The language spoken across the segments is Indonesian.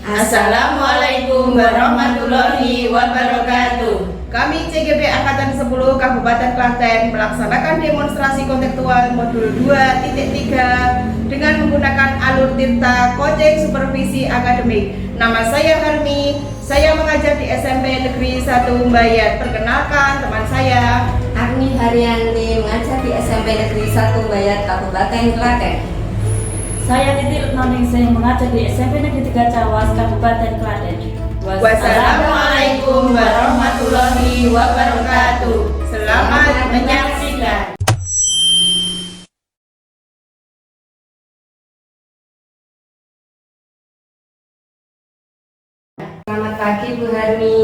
Assalamualaikum warahmatullahi wabarakatuh. Kami CGP Angkatan 10 Kabupaten Klaten melaksanakan demonstrasi kontekstual modul 2.3 dengan menggunakan alur tirta Kocek Supervisi Akademik. Nama saya Harmi, saya mengajar di SMP Negeri 1 Mbayat. Perkenalkan teman saya Agni Haryanti, mengajar di SMP Negeri 1 Mbayat, Kabupaten Klaten. Saya Titi Retnoningsih, mengajar di SMP Negeri 3 Cawas, Kabupaten Klaten. Wassalamualaikum warahmatullahi wabarakatuh. Selamat menyaksikan. Selamat pagi Bu Harmi.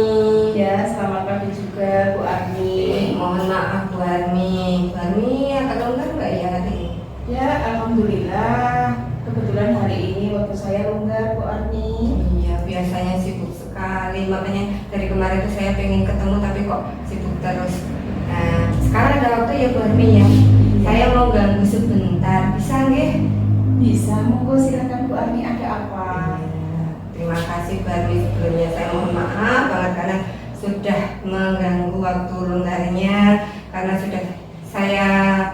Ya, selamat pagi juga Bu Agni. Mohon maaf Bu Harmi. Bu Harmi agak longgar nggak ya hari ini? Ya, alhamdulillah. Kebetulan hari ini waktu saya longgar Bu Agni. Iya, biasanya sibuk sekali. Makanya dari kemarin tuh saya pengen ketemu tapi kok sibuk terus. Nah, sekarang ada waktu ya Bu Harmi ya. Saya mau ganggu sebentar. Bisa nggih? Bisa, monggo silakan Bu Agni, ada apa? Terima kasih Bu Harmi, sebelumnya saya mohon maaf banget karena sudah mengganggu waktu longgarnya, karena sudah saya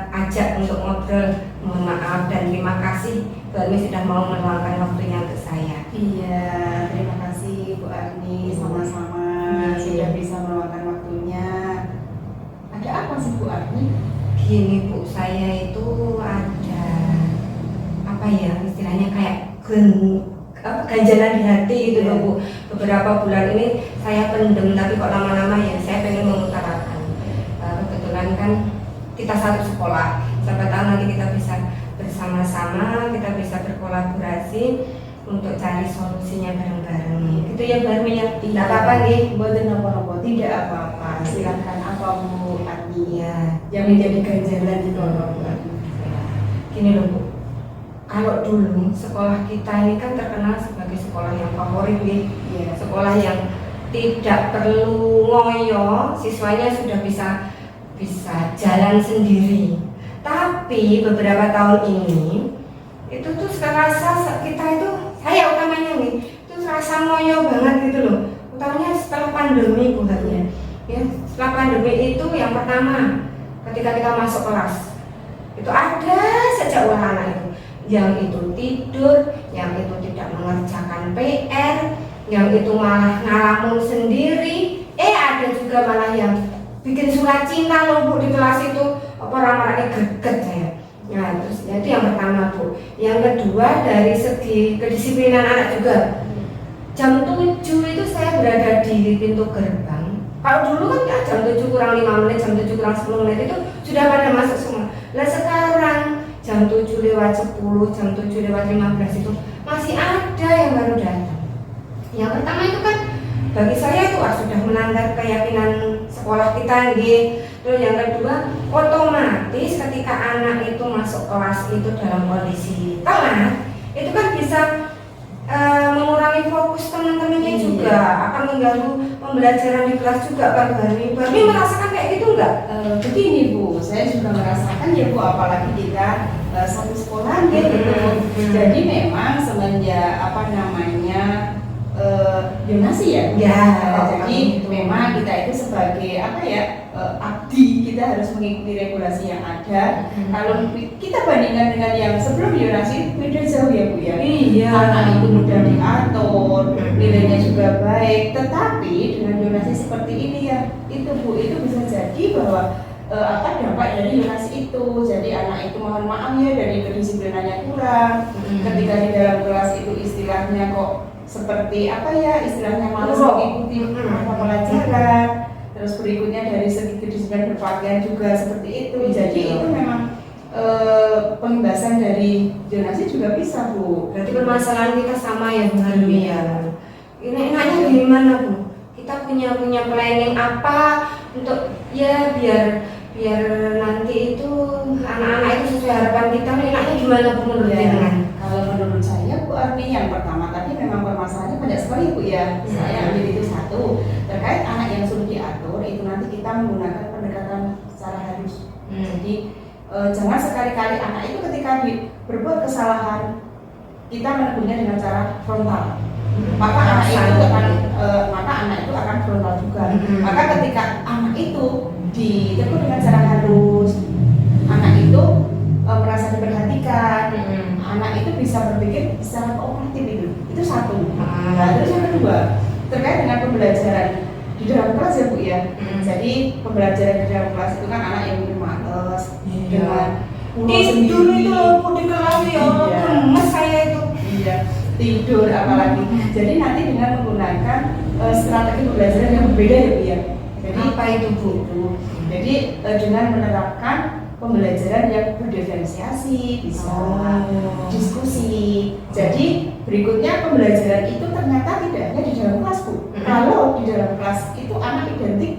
ajak untuk ngobrol. Mohon maaf dan terima kasih Bu Harmi sudah mau meluangkan waktunya untuk saya. Iya, terima kasih Bu Agni, sama-sama sudah bisa meluangkan waktunya. Ada apa sih Bu Agni? Gini Bu, saya itu ada apa ya istilahnya kayak ganjalan di hati gitu loh Bu. Beberapa bulan ini saya pendem, tapi kok lama-lama ya saya pengen mengutarakan. Kebetulan kan kita satu sekolah, siapa tahu nanti kita bisa bersama-sama, kita bisa berkolaborasi untuk cari solusinya bareng-bareng. Itu ya Barmi ya, tidak apa-apa nih. Mboten napa-napa, tidak apa-apa. Silakan apa Bu Agni Ya, yang menjadi ganjalan itu apa Bu Agni? gini loh Bu, kalau dulu sekolah kita ini kan terkenal sebagai sekolah yang favorit nih. Iya. Sekolah yang tidak perlu ngoyo, siswanya sudah bisa jalan sendiri. Tapi beberapa tahun ini itu tuh rasa kita itu, saya utamanya nih, itu rasa ngoyo banget gitu loh. Utamanya setelah pandemi Bu Hanya. Ya, setelah pandemi itu yang pertama ketika kita masuk kelas itu ada saja ulah anak itu yang itu tidur, yang itu tidak mengerjakan PR, yang itu malah ngalamun sendiri. Ada juga malah yang bikin surat cinta loh Bu di kelas itu, apa orang-orangnya greget saya. Nah, terus itu yang pertama Bu. Yang kedua dari segi kedisiplinan anak juga. Jam 7 itu saya berada di pintu gerbang. Kalau dulu kan ya, jam 7 kurang 5 menit, jam 7 kurang 10 menit itu sudah pada masuk semua. Nah sekarang jam 7 lewat 10, jam 7 lewat 15 itu masih ada yang baru datang. Yang pertama itu kan bagi saya itu sudah melanggar keyakinan sekolah kita nih. Terus yang kedua, otomatis ketika anak itu masuk kelas itu dalam kondisi telat, itu kan bisa mengurangi fokus teman-temannya juga, akan mengganggu pembelajaran di kelas juga kan Barmi. Barmi merasakan kayak gitu enggak? Begini Bu, saya juga merasakan ya Bu, apalagi kita satu sekolah gitu. Jadi memang semenjak apa namanya donasi ya. Ya, jadi memang kita itu sebagai apa ya abdi, kita harus mengikuti regulasi yang ada. Kalau kita bandingkan dengan yang sebelum donasi, beda jauh ya Bu ya. Iya. Anak itu mudah diatur, nilainya juga baik. Tetapi dengan donasi seperti ini ya, itu Bu, itu bisa jadi bahwa apa dampak dari donasi itu. Jadi anak itu mohon maaf ya dari kedisiplinannya kurang. Ketika di dalam kelas itu istilahnya kok seperti apa ya, istilahnya malas mengikuti mata pelajaran. Terus berikutnya dari segi kedisiplinan berpakaian juga seperti itu. Jadi itu memang pembahasan dari donasi juga bisa Bu. Berarti permasalahan kita sama ya Bu Harmi ya. Ini enaknya gimana Bu? Kita punya planning apa untuk ya biar nanti itu anak-anak itu sesuai harapan kita. Enaknya gimana Bu menurut Ya, kalau menurut saya Bu Arni, yang pertama tadi memang permasalahannya banyak sekali Bu ya. Saya ambil itu satu, terkait anak yang sudah diatur itu nanti kita menggunakan pendekatan secara halus. Jadi jangan sekali-kali anak itu ketika berbuat kesalahan kita menegurnya dengan cara frontal. maka anak itu akan frontal juga. Maka ketika anak itu ditegur dengan cara halus, anak itu merasa diperhatikan, anak itu bisa berpikir secara kooperatif itu satu. Nah, terus yang kedua terkait dengan pembelajaran di dalam kelas ya Bu ya. Jadi pembelajaran di dalam kelas itu kan anak yang males dengan tidur itu loh di kelas ya, gemes saya itu. Iya, tidur apalagi. Jadi nanti dengan menggunakan strategi pembelajaran yang berbeda ya Bu ya. Jadi Apa itu Bu? Jadi dengan menerapkan pembelajaran yang berdiferensiasi, bisa diskusi. Jadi berikutnya pembelajaran itu ternyata tidak hanya di dalam kelas Bu. Kalau di dalam kelas itu anak identik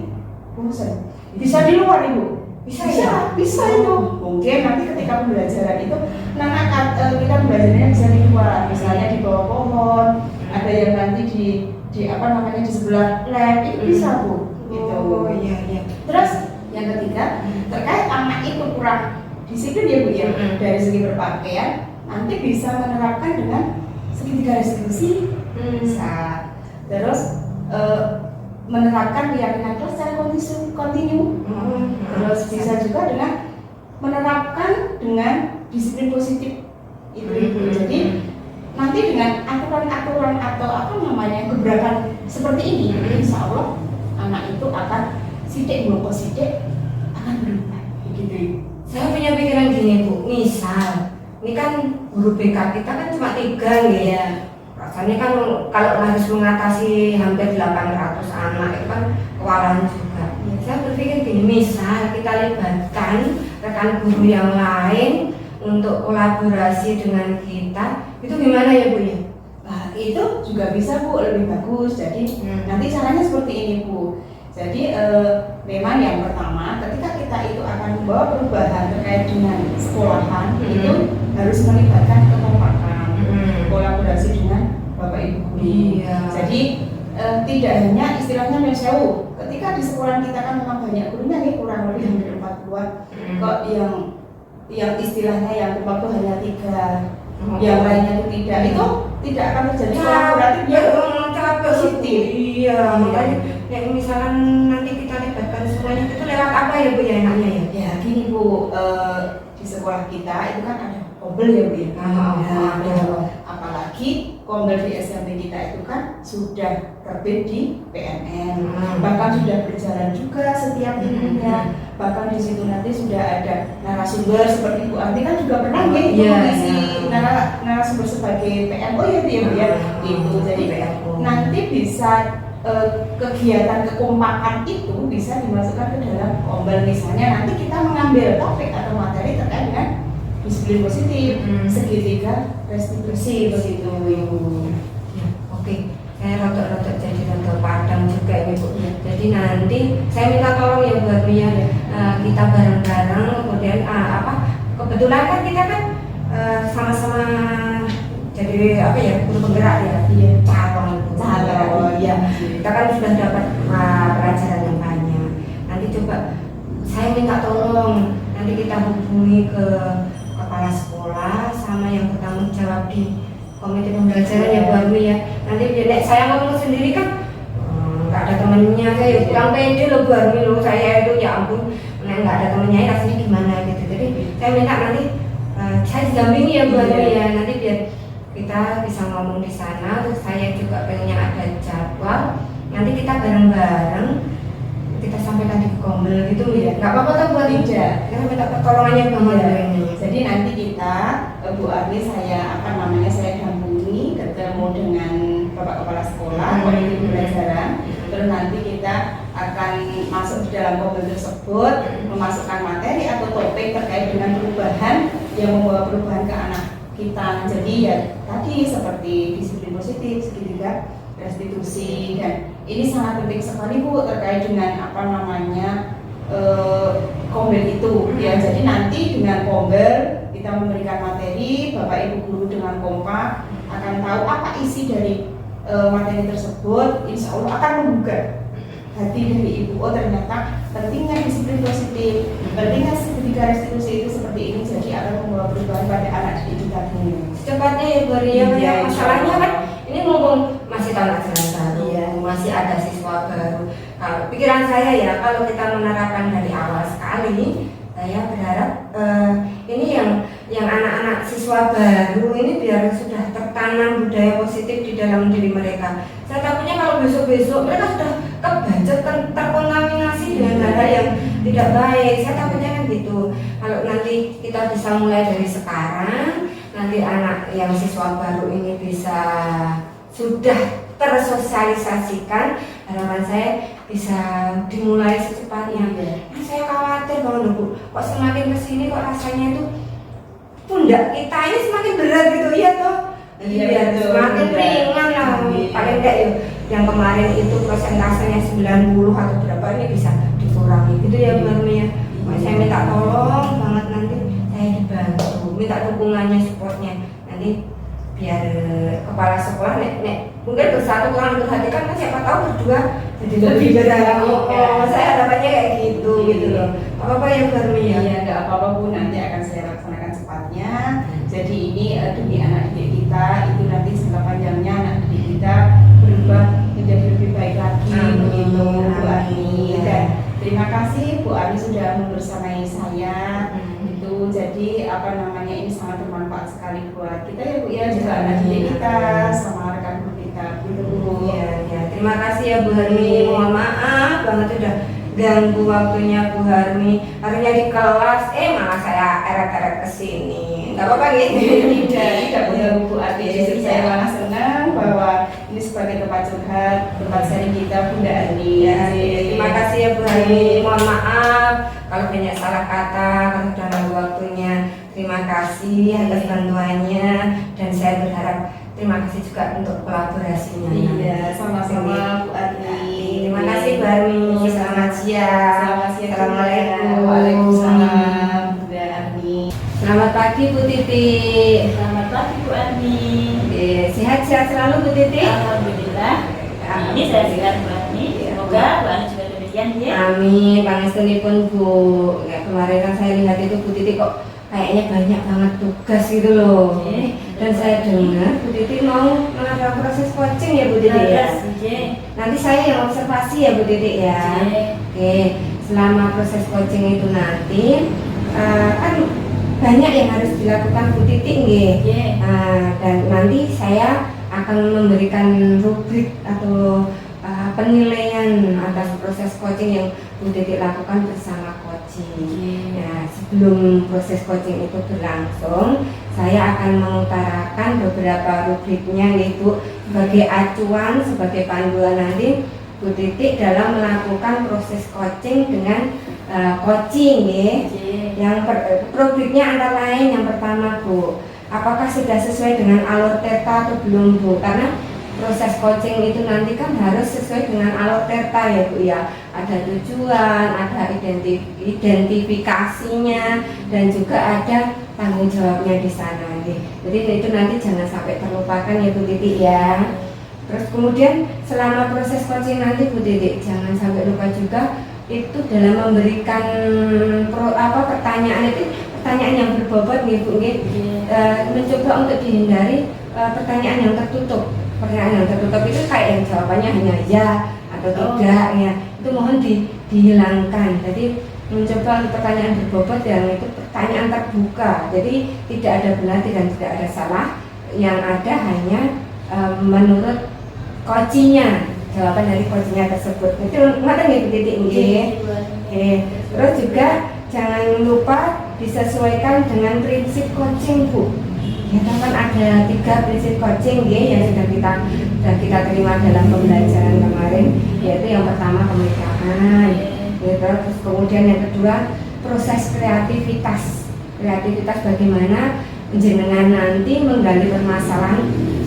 bosan. Bisa di luar Ibu. Bisa itu. Mungkin nanti ketika pembelajaran itu kita belajarnya bisa di luar, misalnya di bawah pohon, ada yang nanti di sebelah lab itu bisa Bu. Oh iya. Terus yang ketiga terkait anak itu kurang disiplin ya Bu ya, dari segi berpakaian nanti bisa menerapkan dengan segitiga restitusi, bisa terus menerapkan keyakinan kelas secara kontinu, terus bisa juga dengan menerapkan dengan disiplin positif itu. Jadi nanti dengan aturan-aturan atau gebrakan seperti ini, insya Allah anak itu akan sidik akan berubah begitu. Saya punya pikiran gini Bu, misal ini kan guru BK kita kan cuma 3 nih ya. Rasanya kan kalau harus mengatasi hampir 800 anak itu kan kewalahan juga. Saya berpikir gini, misal kita libatkan rekan guru yang lain untuk kolaborasi dengan kita, itu gimana ya Bu ya? Nah, itu juga bisa Bu, lebih bagus. Jadi nanti caranya seperti ini Bu. Jadi memang yang pertama ketika kita itu akan membawa perubahan terkait dengan sekolahan itu harus melibatkan kekompakan, kolaborasi dengan Bapak Ibu guru. Jadi tidak hanya istilahnya mensewu. Ketika di sekolah kita kan memang banyak gurunya nih, kurang lebih hampir 40-an. Kok yang istilahnya yang waktu hanya 3, yang lainnya itu tidak akan terjadi kolaboratif yang positif. Iya, makanya misalkan nanti kita libatkan semuanya itu lewat apa ya Bu ya enaknya ya? Ya gini Bu, di sekolah kita itu kan ada kombel ya Bu ya. Apalagi kombel di SMP kita itu kan sudah terbit di PNN, bahkan sudah berjalan juga setiap minggunya. Bahkan di situ nanti sudah ada narasumber seperti Bu Anti kan juga pernah mengisi narasumber sebagai PMO ya Bu ya. Itu jadi nanti bisa kegiatan kekompakan itu bisa dimasukkan ke dalam kombel. Misalnya nanti kita mengambil topik atau materi terkait dengan disiplin positif, segitiga restitusi begitu Ibu. Ya, oke. Saya rotok-rotok jadi rotok padang juga ini Bu. Jadi nanti saya minta tolong ya buat Mia kita bareng-bareng kemudian kebetulan kan kita kan sama-sama jadi guru penggerak ya. Calon ya. Kita kan sudah dapat pelajaran yang banyak. Nanti coba saya minta tolong nanti kita hubungi ke kepala sekolah sama yang bertanggung jawab di komite pembelajaran ya Bu Armi ya. Nanti biar saya ngomong sendiri kan nggak ada temennya, saya kurang pede loh Bu Armi loh, saya itu ya ampun nggak ada temennya rasanya gimana gitu. Jadi saya minta nanti saya didampingi ya Bu Armi ya, nanti biar kita bisa ngomong di sana. Terus saya juga pengennya ada jadwal nanti kita bareng-bareng kita sampaikan di kombel gitu ya. Nggak apa-apa kan Bu Armi? Tidak. Kita minta pertolongannya Bu Armi. Jadi nanti kita Bu Armi saya dampingi ketemu dengan Bapak Kepala Sekolah, komite pembelajaran. Terus nanti kita akan masuk di dalam kombel tersebut, memasukkan materi atau topik terkait dengan perubahan yang membawa perubahan ke anak kita. Jadi ya tadi seperti disiplin positif, segitiga restitusi, dan ini sangat penting sekali Bu terkait dengan kombel itu ya. Jadi nanti dengan kombel kita memberikan materi, Bapak Ibu guru dengan kompak akan tahu apa isi dari materi tersebut. Insya Allah akan membuka hati dari Ibu. Oh ternyata pentingnya disiplin positif, pentingnya segitiga restitusi itu seperti ini. Jadi akan membawa perubahan pada anak didik kita. Secepatnya ya Bu Ria, masalahnya kan ini ngomong masih tahun ajaran baru, Iya. masih ada siswa baru. Kalau pikiran saya ya, kalau kita menerapkan dari awal sekali, saya berharap ini yang anak-anak siswa baru ini biar sudah tertanam budaya positif di dalam diri mereka. Saya takutnya kalau besok-besok mereka sudah kebajet terkontaminasi dengan hal yang tidak baik. Saya takutnya kan gitu. Kalau nanti kita bisa mulai dari sekarang, nanti anak yang siswa baru ini bisa sudah tersosialisasikan, harapan saya bisa dimulai secepatnya. Nah, saya khawatir banget Bu, kok semakin kesini kok rasanya itu pundak kita ini semakin berat gitu ya toh. Iya, Biar betul. semakin ringan lah. Iya. Paling enggak ya yang kemarin itu persentasenya 90 atau berapa ini bisa dikurangi gitu ya Bu Armi ya. Saya minta tolong banget nanti saya dibantu, minta dukungannya, supportnya nanti biar kepala sekolah nek mungkin bersatu kurang diperhatikan kan siapa tahu berdua jadi lebih berat. Saya harapannya kayak gitu gitu loh. Apa ya Bu Armi ya? Iya, nggak apa-apa Bu, nanti akan saya laksanakan cepatnya. Jadi ini demi anak didik kita, itu nanti jangka panjangnya anak didik kita berubah menjadi lebih baik lagi. Amin. Begitu Bu Ani. Amin. Dan terima kasih Bu Ani sudah membersamai saya. Itu jadi ini sangat bermanfaat sekali buat kita ya Bu ya, juga anak didik kita sama rekan guru kita gitu Bu. Iya, ya. Terima kasih ya Bu Harmi. Mohon maaf banget udah ganggu waktunya Bu Harmi. Harusnya di kelas, malah saya eret-eret ke sini. Enggak apa-apa gitu. Tidak punya Bu Ani. Justru saya malah senang bahwa ini sebagai tempat curhat, tempat sharing kita Bunda Ani. Ya, terima kasih ya Bu Harmi. Mohon maaf kalau banyak salah kata, kalau sudah ganggu waktunya. Terima kasih atas bantuannya dan saya berharap terima kasih juga untuk kolaborasinya. Iya, sama-sama Bu Ani. Terima kasih Bu Harmi. Selamat siang. Selamat siang. Assalamualaikum. Waalaikumsalam Bunda Ani. Selamat pagi Bu Titi. Selamat pagi Bu Ani. Sehat-sehat selalu Bu Titi. Alhamdulillah. Ini saya sehat Bu Ani. Semoga Bu Ani juga demikian ya. Amin. Pangestunipun Bu. Ya, kemarin kan saya lihat itu Bu Titi kok kayaknya banyak banget tugas gitu loh. Dan saya dengar Bu Titi mau melakukan proses coaching ya Bu Titi ya. Nanti saya yang observasi ya Bu Titi ya. Oke, selama proses coaching itu nanti kan banyak yang harus dilakukan Bu Titi nggih. Dan nanti saya akan memberikan rubrik atau penilaian atas proses coaching yang Bu Titi lakukan bersama coaching. Nah, sebelum proses coaching itu berlangsung, saya akan mengutarakan beberapa rubriknya yaitu sebagai acuan, sebagai panduan nanti Bu Titi dalam melakukan proses coaching dengan coaching ya. Yang rubriknya antara lain yang pertama Bu, apakah sudah sesuai dengan alur theta atau belum Bu? Karena proses coaching itu nanti kan harus sesuai dengan alur theta ya Bu ya. Ada tujuan, ada identifikasinya, dan juga ada tanggung jawabnya di sana. Jadi itu nanti jangan sampai terlupakan ya Bu Titi ya. Terus kemudian selama proses coaching nanti Bu Titi jangan sampai lupa juga itu dalam memberikan pertanyaan itu pertanyaan yang berbobot nih Bu nggih. Mencoba untuk dihindari pertanyaan yang tertutup. Pertanyaan yang tertutup itu kayak yang jawabannya hanya ya atau tidak ya, itu mohon dihilangkan. Jadi mencoba untuk pertanyaan berbobot yang itu pertanyaan terbuka, jadi tidak ada benar dan tidak ada salah, yang ada hanya menurut coachingnya, jawaban dari coachingnya tersebut. Itu ngerti nih titik nggih. Terus juga jangan lupa disesuaikan dengan prinsip coaching Bu. Ya kan ada 3 prinsip coaching yang sudah kita terima dalam pembelajaran kemarin, yaitu yang pertama kemerdekaan, terus kemudian yang kedua proses kreativitas bagaimana jenengan nanti menggali permasalahan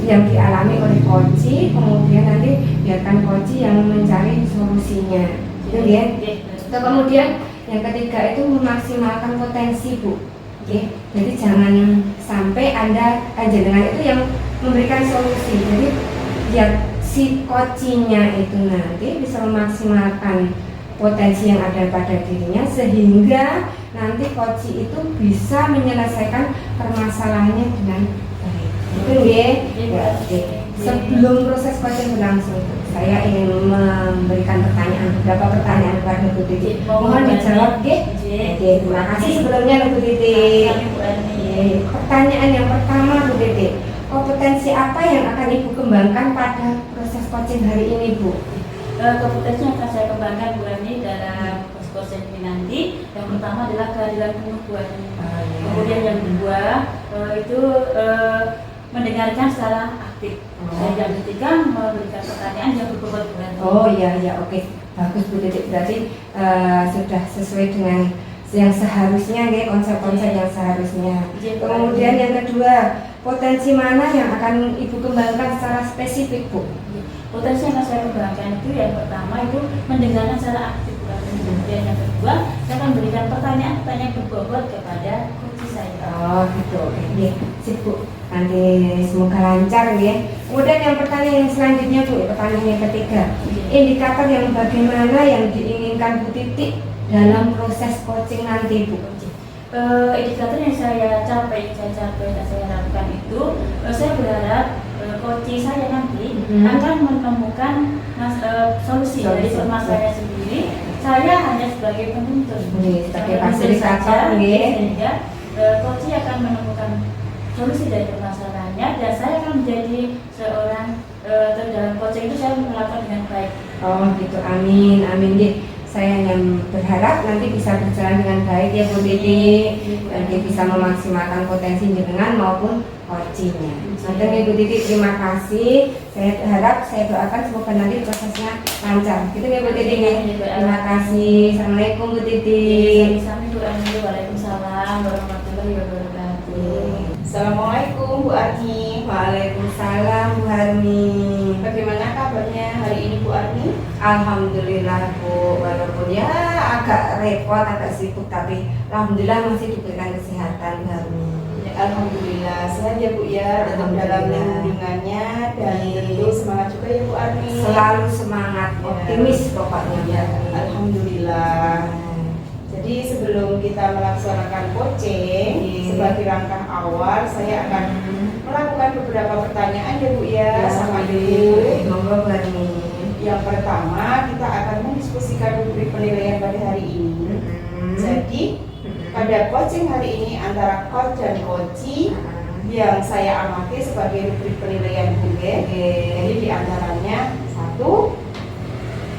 yang dialami oleh coach, kemudian nanti biarkan coach yang mencari solusinya, kemudian yang ketiga itu memaksimalkan potensi Bu. Jadi jangan sampai jenengan itu yang memberikan solusi. Jadi biar si coachingnya itu nanti bisa memaksimalkan potensi yang ada pada dirinya sehingga nanti coach itu bisa menyelesaikan permasalahannya dengan baik. Itu nggih. Sebelum proses coaching berlangsung, saya ingin memberikan beberapa pertanyaan kepada Bu Titi. Mohon dijawab, nggih. Oke, terima kasih sebelumnya Bu Titi. Pertanyaan yang pertama Bu Titi, kompetensi apa yang akan Ibu kembangkan pada proses coaching hari ini, Bu? Kompetensi yang akan saya kembangkan Bu Ani dalam proses ini nanti, yang pertama adalah kehadiran penuh Bu Ani. Kemudian yang kedua itu mendengarkan secara aktif. Yang ketiga memberikan pertanyaan yang berbobot Bu Ani. Oh iya, oke, bagus Bu Titi. Berarti sudah sesuai dengan yang seharusnya, konsep-konsep yang seharusnya. Kemudian yang kedua, potensi mana yang akan Ibu kembangkan secara spesifik, Bu? Potensi yang akan saya kembangkan itu yang pertama itu mendengarkan secara aktif. Kemudian yang kedua, saya akan memberikan pertanyaan-pertanyaan berbobot kepada coach saya. Oh gitu, oke. Sip Bu, nanti semoga lancar ya. Kemudian yang pertanyaan yang selanjutnya Bu, pertanyaan yang ketiga, indikator yang bagaimana yang diinginkan Bu Titi dalam proses coaching nanti Bu? Indikator yang saya capai dan saya harapkan itu, saya berharap coach saya nanti akan menemukan solusi dari permasalahan sendiri. Saya hanya sebagai penuntun, sebagai fasilitator, sehingga coach akan menemukan solusi dari permasalahannya dan saya akan menjadi seorang dalam coaching itu saya melakukan dengan baik. Oh gitu, amin, amin. Saya yang berharap nanti bisa berjalan dengan baik ya Bu Titi, nanti bisa memaksimalkan potensi jenengan maupun coachingnya. Nanti Bu Titi, terima kasih. Saya harap, saya doakan semoga nanti prosesnya lancar. Gitu ya Bu Titi. Terima kasih. Assalamualaikum Bu Titi. Waalaikumsalam warahmatullahi wabarakatuh. Assalamualaikum Bu Arni. Waalaikumsalam Bu Harni. Bagaimana kabarnya hari ini Bu Arni? Alhamdulillah Bu, walaupun ya agak repot, agak sibuk, tapi alhamdulillah masih diberikan kesehatan Bu Harni. Alhamdulillah sehat ya Bu ya, tetap dalam lindungannya dan tentu semangat juga ya Bu Arni. Selalu semangat, optimis pokoknya Bu Ya, Arni. alhamdulillah. Jadi sebelum kita melaksanakan coaching, sebagai langkah awal saya akan melakukan beberapa pertanyaan ya Bu ya, sama Ibu. Monggo Bu Arni. Yang pertama kita akan mendiskusikan rubrik penilaian pada hari ini. Jadi pada coaching hari ini antara coach dan coachee yang saya amati sebagai rubrik penilaian Bu. Jadi di antaranya satu,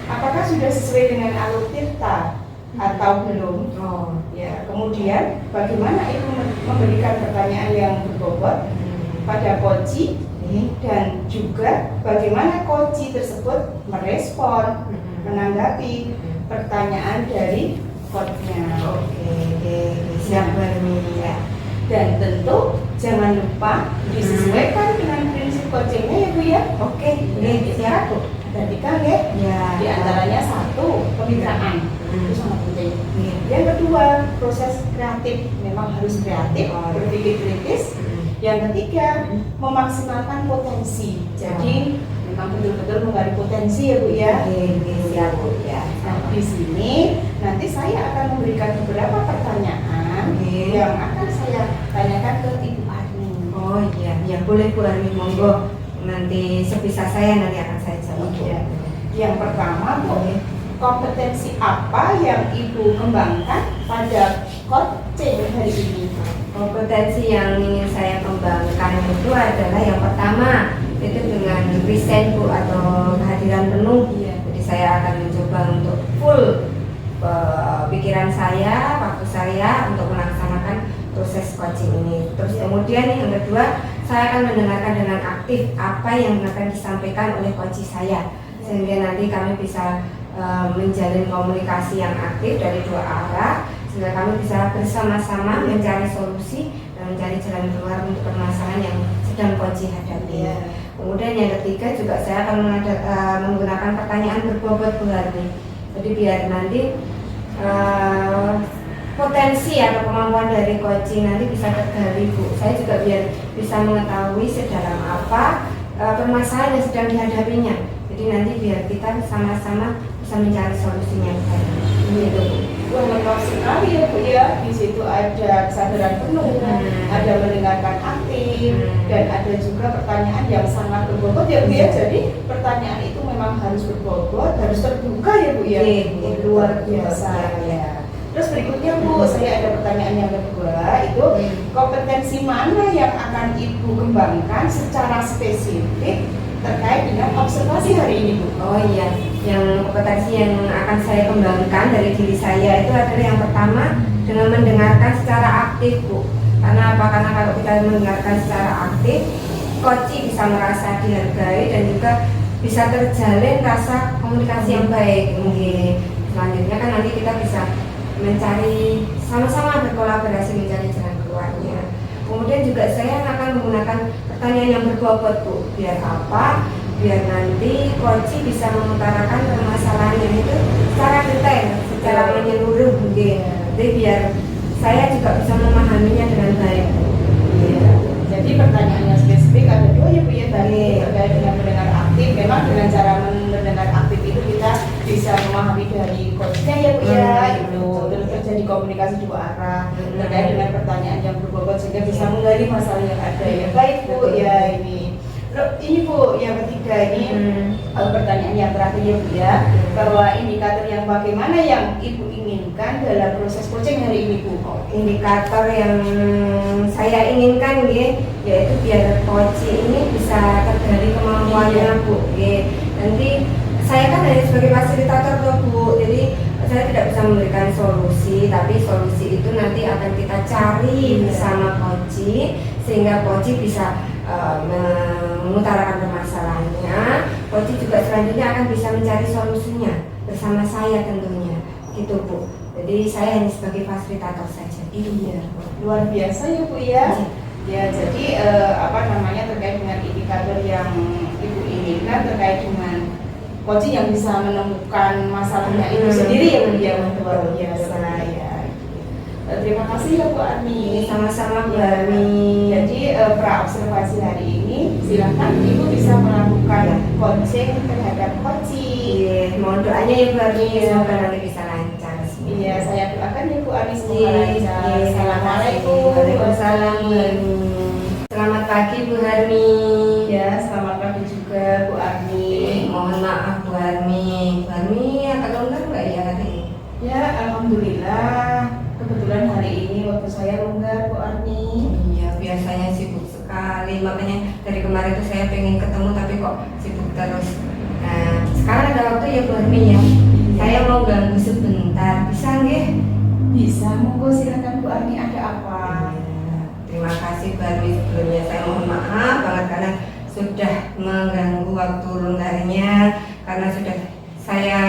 apakah sudah sesuai dengan alur tirta atau belum? Oh Ya, kemudian bagaimana Ibu memberikan pertanyaan yang berbobot pada coachee dan juga bagaimana coachee tersebut merespon, menanggapi pertanyaan dari coachnya. Oke, siap Bu Arni ya. Dan tentu jangan lupa disesuaikan dengan prinsip coachingnya ya Bu ya. Oke, siap Bu. Ada tiga ya. Ya. Di antaranya satu, kemitraan. Itu sangat penting. Iya. Yang kedua, proses kreatif. Memang harus kreatif, berpikir kritis. Yang ketiga, memaksimalkan potensi. Jadi memang betul-betul menggali potensi ya Bu ya. Siap Bu ya. Nah, di sini nanti saya akan memberikan beberapa pertanyaan yang akan saya tanyakan ke Ibu Arni. Oh iya, ya boleh Bu Arni, monggo. Nanti sebisa saya nanti akan saya jawab. Ya. Yang pertama Bu, kompetensi apa yang Ibu kembangkan pada coaching hari ini? Kompetensi yang ingin saya kembangkan itu adalah yang pertama itu dengan present Bu atau kehadiran penuh. Jadi saya akan mencoba untuk full pikiran saya, waktu saya untuk melaksanakan proses coaching ini. Terus kemudian yang kedua, saya akan mendengarkan dengan aktif apa yang akan disampaikan oleh coach saya, sehingga nanti kami bisa menjalin komunikasi yang aktif dari dua arah, sehingga kami bisa bersama-sama mencari solusi dan mencari jalan keluar untuk permasalahan yang sedang coach hadapi. Kemudian yang ketiga juga saya akan menggunakan pertanyaan berbobot Bu Harni. Jadi biar nanti potensi atau kemampuan dari coaching nanti bisa tergali Bu. Saya juga biar bisa mengetahui sedalam apa permasalahan yang sedang dihadapinya. Jadi nanti biar kita sama-sama bisa mencari solusinya. Gitu Bu. lengkap sekali ya Bu ya. Di situ ada kesadaran penuh, ada mendengarkan aktif, dan ada juga pertanyaan yang sangat berbobot ya Bu ya. Jadi pertanyaan itu memang harus berbobot, harus terbuka ya Bu ya. Luar biasa ya. Terus berikutnya Bu, saya ada pertanyaan yang kedua, itu kompetensi mana yang akan Ibu kembangkan secara spesifik terkait dengan observasi hari ini Bu? Oh iya, yang kompetensi yang akan saya kembangkan dari diri saya itu adalah yang pertama dengan mendengarkan secara aktif Bu. Karena apa? Karena kalau kita mendengarkan secara aktif, coach bisa merasa dihargai dan juga bisa terjalin rasa komunikasi yang baik. Mungkin selanjutnya kan nanti kita bisa mencari, sama-sama berkolaborasi mencari jalan keluarnya. Kemudian juga saya akan menggunakan pertanyaan yang berbobot Bu. Biar apa? Biar nanti coach bisa mengutarakan permasalahannya itu secara detail, secara menyeluruh mungkin. Jadi biar saya juga bisa memahaminya dengan baik. Iya. Jadi pertanyaan yang spesifik ada dua ya Bu ya, tadi terkait dengan mendengar aktif. Memang dengan cara mendengar aktif itu kita bisa memahami dari coachnya ya Bu ya, itu terus terjadi komunikasi dua arah terkait dengan pertanyaan yang berbobot sehingga bisa menggali masalah yang ada ya. Baik Bu ya ini. Ini Bu yang ketiga ini pertanyaan yang terakhir ya Bu ya, bahwa indikator yang bagaimana yang Ibu inginkan dalam proses coaching hari ini Bu? Indikator yang saya inginkan yaitu biar coach ini bisa tergali kemampuannya Bu. Nanti saya kan hanya sebagai fasilitator tuh Bu, jadi saya tidak bisa memberikan solusi, tapi solusi itu nanti akan kita cari bersama coach sehingga coach bisa mengutarakan permasalahannya. Coach juga selanjutnya akan bisa mencari solusinya bersama saya tentunya, gitu Bu. Jadi saya hanya sebagai fasilitator saja. Iya, luar biasa ya Bu ya. Ya, jadi terkait dengan indikator yang Ibu inginkan terkait dengan coach yang bisa menemukan masalahnya itu sendiri ya Bu ya, luar biasa ya. Terima kasih ya Bu Arni. Sama-sama Bu Arni. Jadi pra observasi hari ini silakan Ibu bisa melakukan coaching terhadap coach. Iya, mohon doanya ya Bu Arni, semoga nanti bisa lancar. Iya, saya doakan ya Bu Arni semoga lancar. Assalamualaikum. Waalaikumsalam Bu Arni. Selamat pagi Bu Arni. Ya, selamat pagi juga Bu Arni. Mohon maaf Bu Arni. Bu Arni agak longgar nggak ya hari ini? Ya, alhamdulillah. Kebetulan hari ini waktu saya longgar Bu Arni. Iya, biasanya sibuk sekali. Makanya dari kemarin tuh saya pengen ketemu tapi kok sibuk terus. Nah, sekarang ada waktu ya Bu Arni ya. Saya mau ganggu sebentar. Bisa nggih? Bisa, monggo silakan Bu Arni, ada apa? Ya, terima kasih Bu Arni, sebelumnya saya mohon maaf banget karena sudah mengganggu waktu longgarnya, karena sudah saya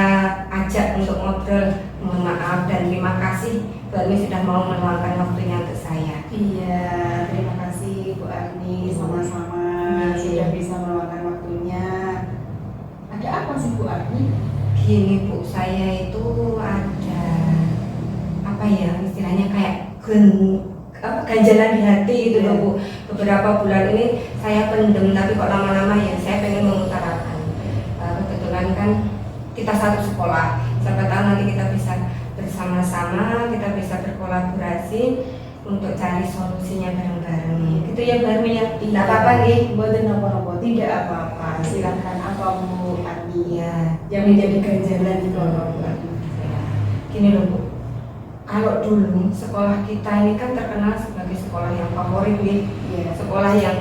ajak untuk ngobrol. Mohon maaf dan terima kasih Bu Arni sudah mau meluangkan waktunya untuk saya. Iya, terima kasih Bu Arni, sama-sama sudah bisa meluangkan waktunya. Ada apa sih Bu Arni? Gini Bu, saya itu ada apa ya istilahnya kayak ganjalan di hati itu loh Bu. Beberapa bulan ini saya pendem tapi kok lama-lama ya saya pengen mengutarakan. Kebetulan kan kita satu sekolah, siapa tahu nanti kita bisa bersama-sama, kita bisa berkolaborasi untuk cari solusinya bareng-bareng. Gitu ya Bu Arni ya. Tidak apa-apa nih. Mboten napa-napa, tidak apa-apa. Silakan apa Bu Arni Ya, yang menjadi ganjalan itu apa Bu Arni? gini loh Bu. Kalau dulu sekolah kita ini kan terkenal sebagai sekolah yang favorit nih. Iya. Sekolah yang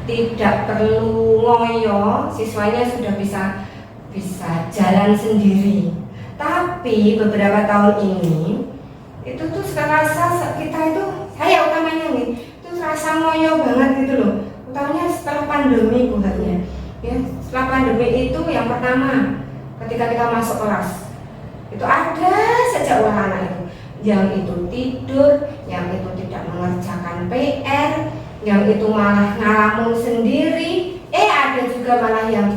tidak perlu ngoyo, siswanya sudah bisa jalan sendiri. Tapi beberapa tahun ini itu tuh rasa kita itu, saya utamanya nih, itu rasa ngoyo banget gitu loh. Utamanya setelah pandemi Bu Arni. Ya, setelah pandemi itu yang pertama ketika kita masuk kelas itu ada saja ulah anak itu yang itu tidur, yang itu tidak mengerjakan PR, yang itu malah ngalamun sendiri. Ada juga malah yang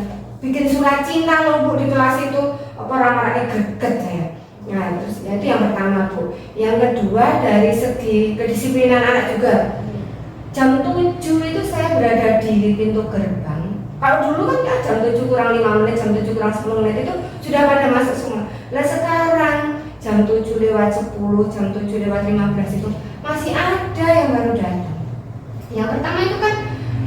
bikin surat cinta loh Bu di kelas itu, orang-orangnya greget saya. Nah, terus itu yang pertama Bu. Yang kedua dari segi kedisiplinan anak juga. Jam 7 itu saya berada di pintu gerbang. Kalau dulu kan jam 7 kurang 5 menit, jam 7 kurang 10 menit itu sudah pada masuk semua. Nah sekarang jam 7:10, jam 7:15 itu masih ada yang baru datang. Yang pertama itu kan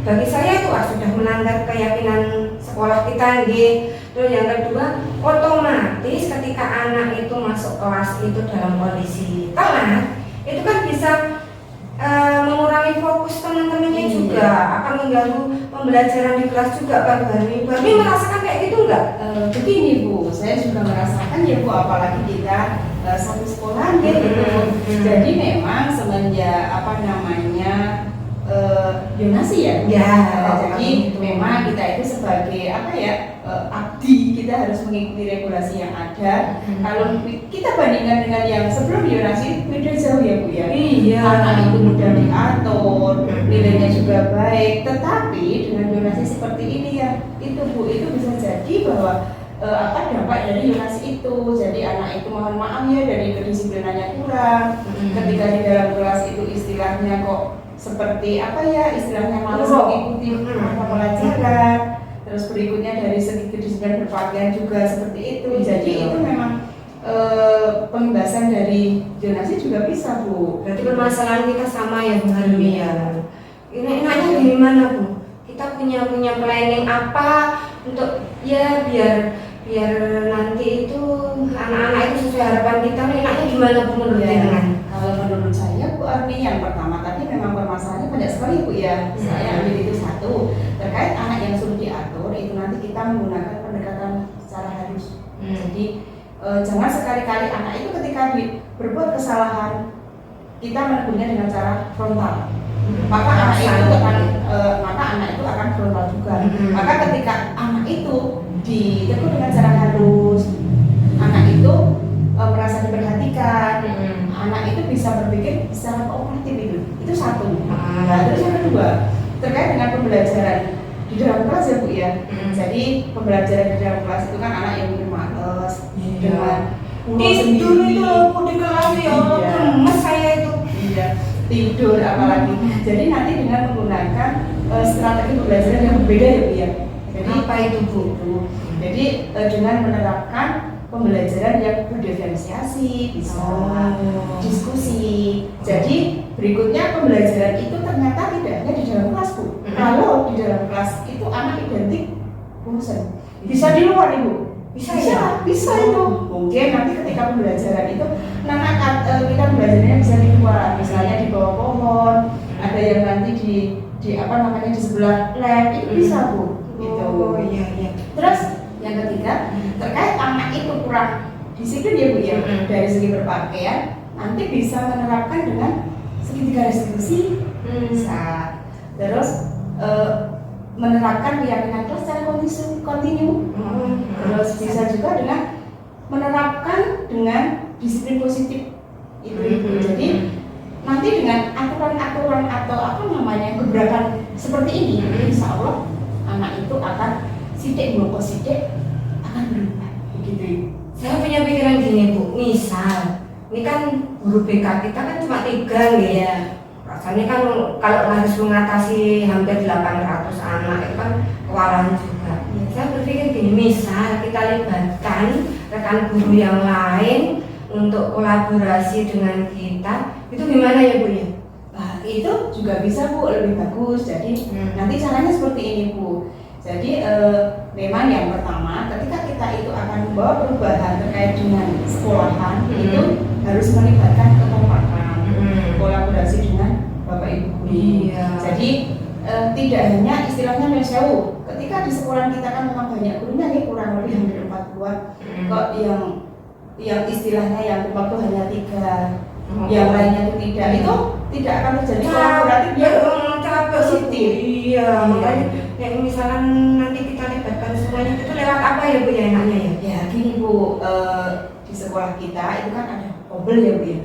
bagi saya itu sudah melanggar keyakinan sekolah kita nggih. Terus yang kedua, otomatis ketika anak itu masuk kelas itu dalam kondisi telat, itu kan bisa mengurangi fokus teman-temannya juga, akan mengganggu pembelajaran di kelas juga kan Barmi. Barmi merasakan kayak gitu enggak? Begini Bu, saya juga merasakan ya Bu, apalagi kita satu sekolah gitu. Jadi memang semenjak Yonasi ya. Ya, jadi memang kita itu sebagai abdi, kita harus mengikuti regulasi yang ada. Kalau kita bandingkan dengan yang sebelum Yonasi, beda jauh ya Bu ya. Iya. Anak itu mudah diatur, nilainya juga baik. Tetapi dengan Yonasi seperti ini ya, itu Bu, itu bisa jadi bahwa dampak dari Yonasi itu. Jadi anak itu mohon maaf ya, dari kedisiplinannya kurang. Ketika di dalam kelas itu istilahnya kok seperti istilahnya malas mengikuti mata pelajaran. Terus berikutnya dari segi kedisiplinan berpakaian juga seperti itu. Jadi itu memang pembahasan dari Yonasi juga bisa Bu. Berarti permasalahan kita sama ya Bu Harmi ya. Ini enaknya gimana Bu? Kita punya planning apa untuk ya biar nanti itu anak-anak itu sesuai harapan kita. Enaknya gimana Bu menurut jenengan? Kalau menurut saya Bu Arni, yang pertama tadi memang permasalahannya banyak sekali Bu ya. Saya ambil itu satu, terkait anak yang suruh diatur itu nanti kita menggunakan pendekatan secara halus. Jadi jangan sekali-kali anak itu ketika berbuat kesalahan kita menegurnya dengan cara frontal. Maka anak itu akan frontal juga. Maka ketika anak itu ditegur dengan cara halus, anak itu merasa diperhatikan, anak itu bisa berpikir secara kooperatif itu satu. Terus yang kedua, terkait dengan pembelajaran di dalam kelas ya Bu ya. Jadi pembelajaran di dalam kelas itu kan anak yang males dengan tidur itu Bu di kelas ya, gemes saya itu. Iya, tidur apalagi. Jadi nanti dengan menggunakan strategi pembelajaran yang berbeda ya Bu ya. Jadi apa itu Bu? Jadi dengan menerapkan pembelajaran yang berdiferensiasi, bisa diskusi. Jadi berikutnya pembelajaran itu ternyata tidak hanya di dalam kelas Bu. Kalau di dalam kelas itu anak identik bosan, bisa di luar Ibu. Bisa itu. Mungkin nanti ketika pembelajaran itu kita belajarnya bisa di luar, misalnya di bawah pohon, ada yang nanti di sebelah lab, itu bisa Bu. Gitu. Iya. Terus yang ketiga, terkait anak itu kurang disiplin ya Bu ya, dari segi berpakaian, nanti bisa menerapkan dengan segitiga restitusi, bisa. Terus menerapkan keyakinan kelas secara kontinu, terus bisa juga dengan menerapkan dengan disiplin positif itu. Jadi nanti dengan aturan-aturan atau gebrakan seperti ini, insya Allah anak itu akan sidik akan berubah begitu. Saya punya pikiran gini Bu, misal ini kan guru BK kita kan cuma 3 ya. Rasanya kan kalau harus mengatasi hampir 800 anak itu kan kewalahan juga. Saya berpikir gini, misal kita libatkan rekan guru yang lain untuk kolaborasi dengan kita, itu gimana ya Bu ya? Itu juga bisa Bu, lebih bagus. Jadi nanti caranya seperti ini Bu. Jadi memang yang pertama, ketika kita itu akan membawa perubahan terkait dengan sekolahan, itu harus melibatkan kekompakan, kolaborasi dengan Bapak Ibu guru. Jadi tidak hanya istilahnya mensewu. Ketika di sekolah kita kan memang banyak gurunya nih, kurang lebih hampir 40-an. Kok yang istilahnya yang waktu hanya 3, yang lainnya itu tidak akan terjadi kolaboratif yang positif. Iya, makanya kayak misalkan nanti kita libatkan semuanya itu lewat apa ya Bu ya enaknya ya? Ya gini Bu, di sekolah kita itu kan ada kombel ya Bu ya.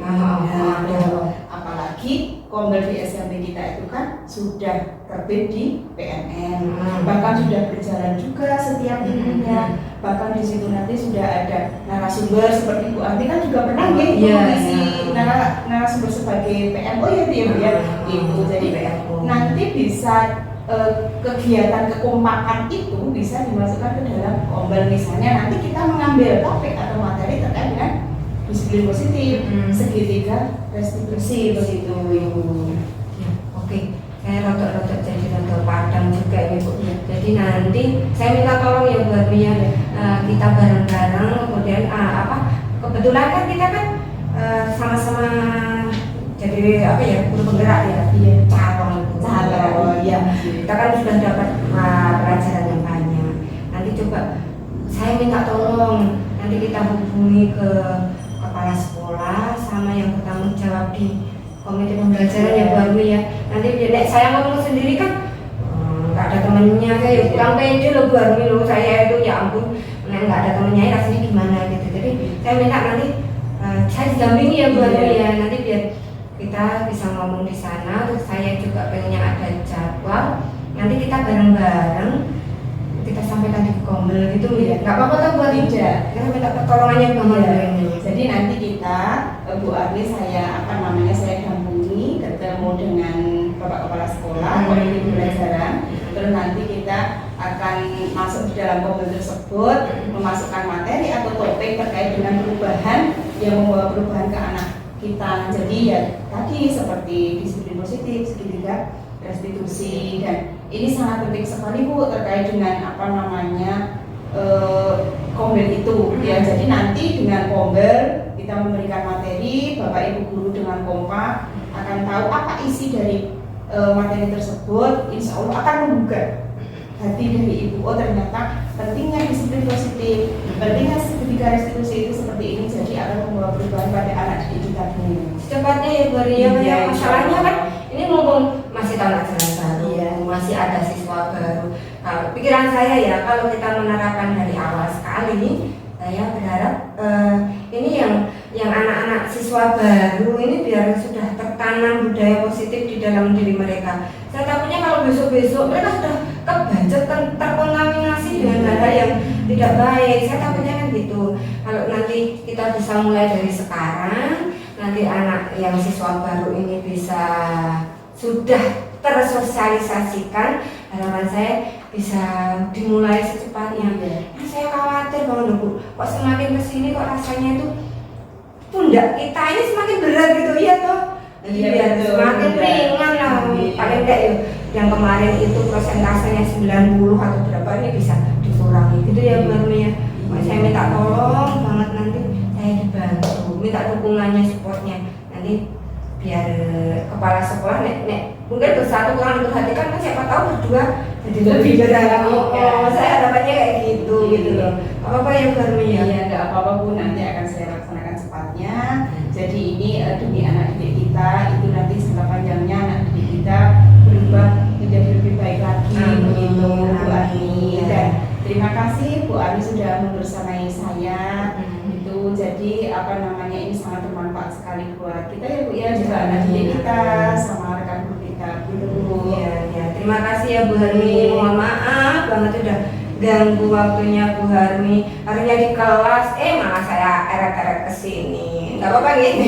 Apalagi kombel di SMP kita itu kan sudah terbit di PNN, bahkan sudah berjalan juga setiap minggunya. Bahkan di situ nanti sudah ada narasumber seperti Bu Anti kan juga pernah mengisi narasumber sebagai PMO ya Bu ya. Itu jadi nanti bisa kegiatan kekompakan itu bisa dimasukkan ke dalam kombel. Misalnya nanti kita mengambil topik atau materi terkait dengan disiplin positif, segitiga restitusi begitu Ibu. Ya, oke. Saya rotok-rotok jadi rotok padang juga ini Bu. Jadi nanti saya minta tolong ya Bu Armi ya, kita bareng-bareng kemudian kebetulan kan kita kan sama-sama jadi apa ya, guru penggerak ya, calon ya. Kita kan sudah dapat pelajaran yang banyak. Nanti coba saya minta tolong nanti kita hubungi ke kepala sekolah sama yang bertanggung jawab di komite pembelajaran ya Bu Armi ya. Nanti biar saya ngomong sendiri kan nggak ada temennya, saya kurang pede loh Bu Armi loh, saya itu ya ampun nggak ada temennya rasanya gimana gitu. Jadi saya minta nanti saya didampingi ya Bu Armi ya, nanti biar kita bisa ngomong di sana. Terus saya juga pengennya ada jadwal nanti kita bareng-bareng kita sampaikan di Kombel gitu ya. Nggak apa-apa tuh buat Tidak. kita minta pertolongannya ke ini. Jadi nanti kita Bu Arni saya saya dampingi ketemu dengan Bapak Kepala Sekolah, komite pembelajaran. Terus nanti kita akan masuk di dalam Kombel tersebut, memasukkan materi atau topik terkait dengan perubahan yang membawa perubahan ke anak kita. Jadi ya tadi seperti disiplin positif, segitiga restitusi, dan ini sangat penting sekali Bu terkait dengan Kombel itu ya. Jadi nanti dengan Kombel kita memberikan materi, Bapak Ibu guru dengan kompak akan tahu apa isi dari materi tersebut. Insya Allah akan membuka hati dari Ibu, oh ternyata pentingnya disiplin positif, pentingnya segitiga restitusi itu seperti ini, jadi akan membawa perubahan pada anak didik kita dulu. Secepatnya ya Bu Ria, Iya, masalahnya kan ini mumpung masih tahun ajaran baru, Iya. masih ada siswa baru. Kalau pikiran saya ya, kalau kita menerapkan dari awal sekali, saya berharap ini yang anak-anak siswa baru ini biar sudah tertanam budaya positif di dalam diri mereka. Saya takutnya kalau besok-besok mereka sudah kebajet, terkontaminasi dengan hal yang tidak baik. Saya takutnya kan gitu. Kalau nanti kita bisa mulai dari sekarang, nanti anak yang siswa baru ini bisa sudah tersosialisasikan, harapan saya bisa dimulai secepatnya. Nah, saya khawatir banget Bu, kok semakin kesini kok rasanya itu pundak kita ini semakin berat gitu ya toh. Jadi Iya, biar betul, semakin betul. ringan lah. Iya. Paling enggak ya yang kemarin itu prosentasenya 90 atau berapa ini bisa dikurangi gitu ya Bu Armi ya. Saya minta tolong banget nanti saya dibantu, minta dukungannya, supportnya nanti biar kepala sekolah nek mungkin bersatu kurang diperhatikan kan siapa tahu berdua jadi lebih berat. Saya harapannya kayak gitu gitu loh. Apa ya Bu Armi ya? Iya, enggak apa-apa Bu, nanti akan saya laksanakan cepatnya. Jadi ini demi anak didik kita, itu nanti jangka panjangnya anak didik kita berubah menjadi lebih baik lagi begitu Bu Arni. Dan terima kasih Bu Arni sudah membersamai saya. Itu jadi ini sangat bermanfaat sekali buat kita ya Bu ya, juga anak didik kita sama rekan guru kita gitu Bu. Ya, terima kasih ya Bu Harmi. Mohon maaf banget udah ganggu waktunya Bu Harmi. Harusnya di kelas, malah saya eret-eret kesini. Nggak apa-apa gitu.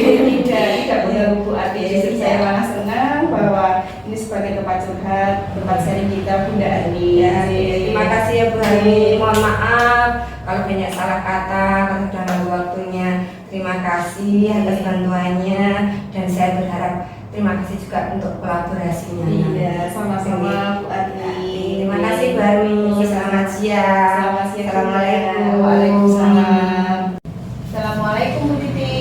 Tidak punya Bu Arni. Justru saya malah senang bahwa ini sebagai tempat curhat, tempat sharing kita Bunda Arni. Ya, terima kasih ya Bu Harmi. Mohon maaf kalau banyak salah kata, kalau sudah ganggu waktunya. Terima kasih atas bantuannya, dan saya berharap terima kasih juga untuk kolaborasinya. Iya, sama-sama Bu Arni. Terima kasih Bu Arni. Selamat siang. Selamat siang. Assalamualaikum. Waalaikumsalam. Assalamualaikum Bu Titi.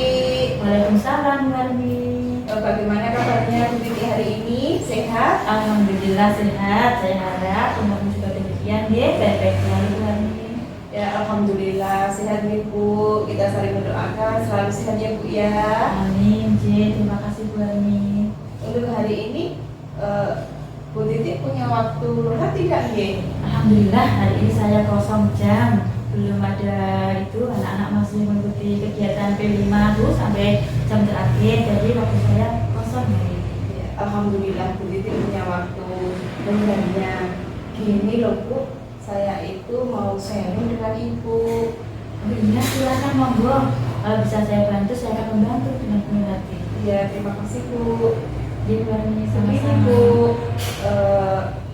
Waalaikumsalam Bu Arni. Bagaimana kabarnya Bu Titi hari ini? Sehat? Alhamdulillah sehat. Saya harap semoga juga demikian ya, baik-baik selalu Bu Arni. Ya, alhamdulillah sehat nih Bu. Kita saling mendoakan selalu sehat ya Bu ya. Amin. Terima kasih Bu Arni. Untuk hari ini Bu Titi punya waktu rehat tidak nggih? Alhamdulillah hari ini saya kosong jam. Belum ada itu, anak-anak masih mengikuti kegiatan P5 tuh sampai jam terakhir. Jadi waktu saya kosong hari ini. Ya, alhamdulillah Bu Titi punya waktu dengannya. Gini loh Bu, saya itu mau sharing dengan Ibu. Oh iya, silakan monggo. Kalau bisa saya bantu, saya akan membantu dengan penuh hati. Ya, terima kasih Bu. Di Bu Arni Begini sama-sama. Bu,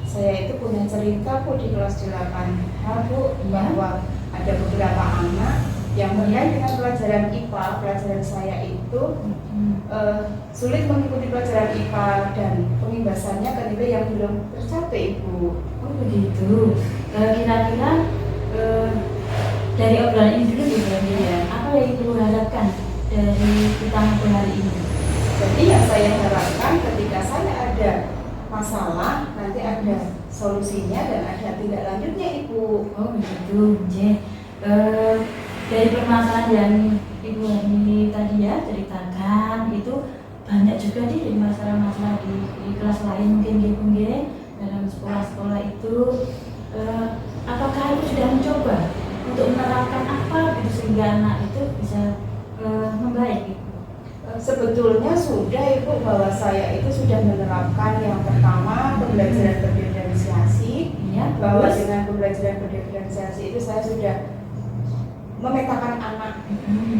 saya itu punya cerita Bu di kelas 8H Bu, bahwa ada beberapa anak Yang terkait dengan pelajaran IPA, pelajaran saya itu sulit mengikuti pelajaran IPA dan pengimbasannya ke nilai yang belum tercapai, Ibu. Oh begitu. Kira-kira dari obrolan ini dulu ya, apa yang Ibu harapkan dari kita ngobrol hari ini? Jadi yang saya harapkan ketika saya ada masalah, nanti ada solusinya dan ada tindak lanjutnya, Ibu. Oh begitu, dari permasalahan yang Ibu Hani tadi ya ceritakan itu banyak juga nih masalah-masalah di kelas lain mungkin dalam sekolah-sekolah itu. Apakah Ibu sudah mencoba untuk menerapkan apa gitu sehingga anak itu bisa membaik gitu? Sebetulnya sudah, Ibu, bahwa saya itu sudah menerapkan yang pertama pembelajaran berdiferensiasi, Ya, bahwa bagus. dengan pembelajaran berdiferensiasi itu saya sudah memetakan anak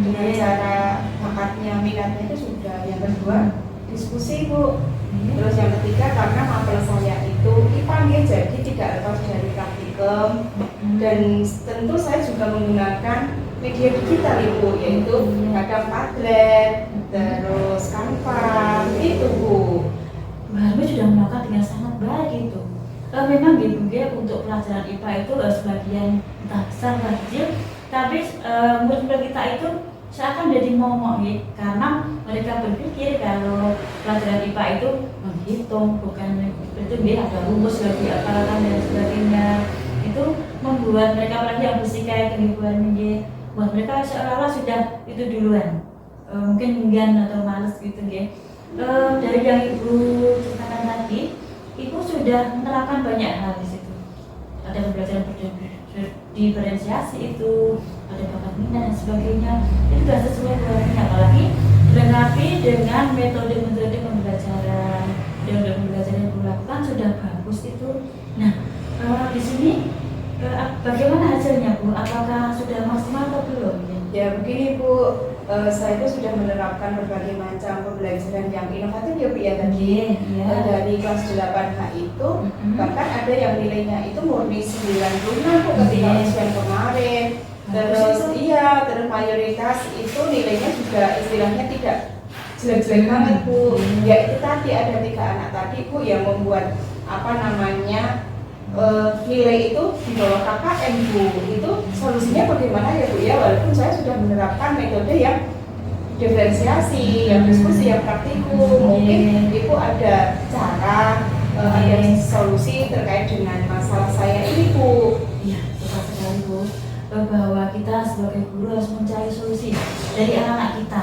dengan cara bakatnya, minatnya itu sudah. Yang kedua diskusi, Bu. Terus yang ketiga karena mapel saya itu IPA ya, jadi tidak lepas dari praktikum. Dan tentu saya juga menggunakan media digital, Ibu, yaitu ada Padlet, terus Canva, itu, Bu. Baru sudah melakukan dengan sangat baik itu. Memang gitu ya, untuk pelajaran IPA itu sebagian entah besar entah kecil, tapi murid-murid kita itu seakan jadi momok gitu, karena mereka berpikir kalau pelajaran IPA itu menghitung, bukan itu dia ada rumus lagi apalagi dan sebagainya. Itu membuat mereka apalagi yang fisika yang ribuan buat mereka seolah-olah sudah itu duluan. Mungkin enggan atau males gitu ya. Dari yang Ibu ceritakan tadi, Ibu sudah menerapkan banyak hal di situ. Ada pembelajaran diferensiasi itu, ada bakat minat dan sebagainya. Itu sudah sesuai dengan apalagi dilengkapi dengan metode-metode pembelajaran. Metode pembelajaran yang dilakukan sudah bagus itu. Nah, di sini bagaimana hasilnya, Bu? Apakah sudah maksimal atau belum? Ya begini, Bu, saya itu sudah menerapkan berbagai macam pembelajaran yang inovatif ya, Bu, ya tadi. Dari kelas 8H itu bahkan ada yang nilainya itu murni 96, Bu, ketika ujian kemarin. Terus terus mayoritas itu nilainya juga istilahnya tidak jelek-jelek banget, Bu. Ya itu tadi ada 3 anak tadi, Bu, yang membuat nilai itu di bawah KKM, Bu. Itu solusinya bagaimana ya, Bu, ya? Walaupun saya sudah menerapkan metode yang diferensiasi, yang diskusi, yang praktikum. Mungkin Ibu ada cara, ada solusi terkait dengan masalah saya ini, Bu. Iya, tepat sekali, Bu. Bahwa kita sebagai guru harus mencari solusi dari anak-anak kita,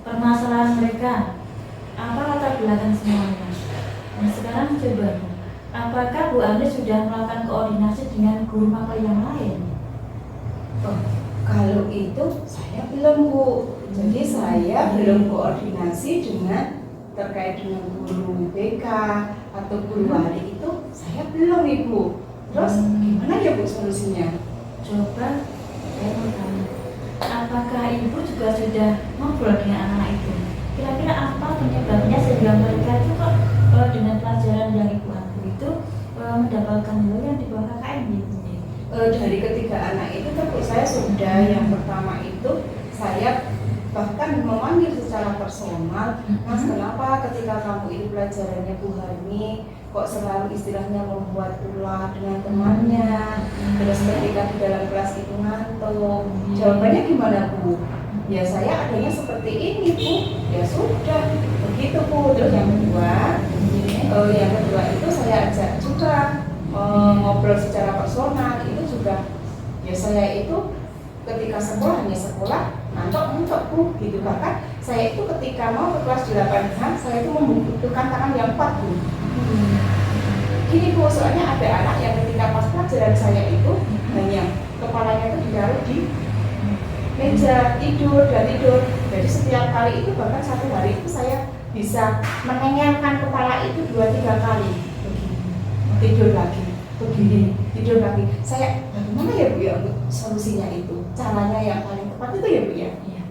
permasalahan mereka, apa latar belakang semuanya. Nah sekarang coba, apakah Bu Ani sudah melakukan koordinasi dengan guru mapel yang lain? Oh, kalau itu saya belum, Bu. Jadi saya belum koordinasi dengan terkait dengan guru BK atau guru wali itu saya belum, Ibu. Terus gimana ya, Bu, solusinya? Coba saya mau tanya, apakah Ibu juga sudah ngobrol dengan anak itu? Kira-kira apa penyebabnya sehingga mereka itu kok dengan pelajaran yang Ibu ambil itu mendapatkan nilai yang di bawah KKM gitu? Dari ketiga anak itu tentu saya sudah. Yang pertama itu saya bahkan memanggil secara personal, Mas, kenapa ketika kamu ini pelajarannya Bu Hani kok selalu istilahnya membuat ulah dengan temannya, terus ketika di dalam kelas itu ngantuk, jawabannya gimana, Bu? Ya saya adanya seperti ini, Bu. Ya sudah begitu, Bu. Terus yang kedua itu saya ajak juga ngobrol secara personal. Itu juga ya saya itu ketika sekolah hanya sekolah ngantuk, Bu, gitu. Bahkan saya itu ketika mau ke kelas 8H saya itu membutuhkan tangan yang kuat, Bu. Gini, Bu, soalnya ada anak yang ketika pas pelajaran saya itu hanya kepalanya itu ditaruh di meja tidur. Jadi setiap kali itu bahkan satu hari itu saya bisa menengelkan kepala itu 2-3 kali. Tidur lagi, begini, tidur lagi. Saya bagaimana ya, Bu, ya, untuk solusinya itu? Caranya yang paling tepat itu ya, Bu, ya? Iya.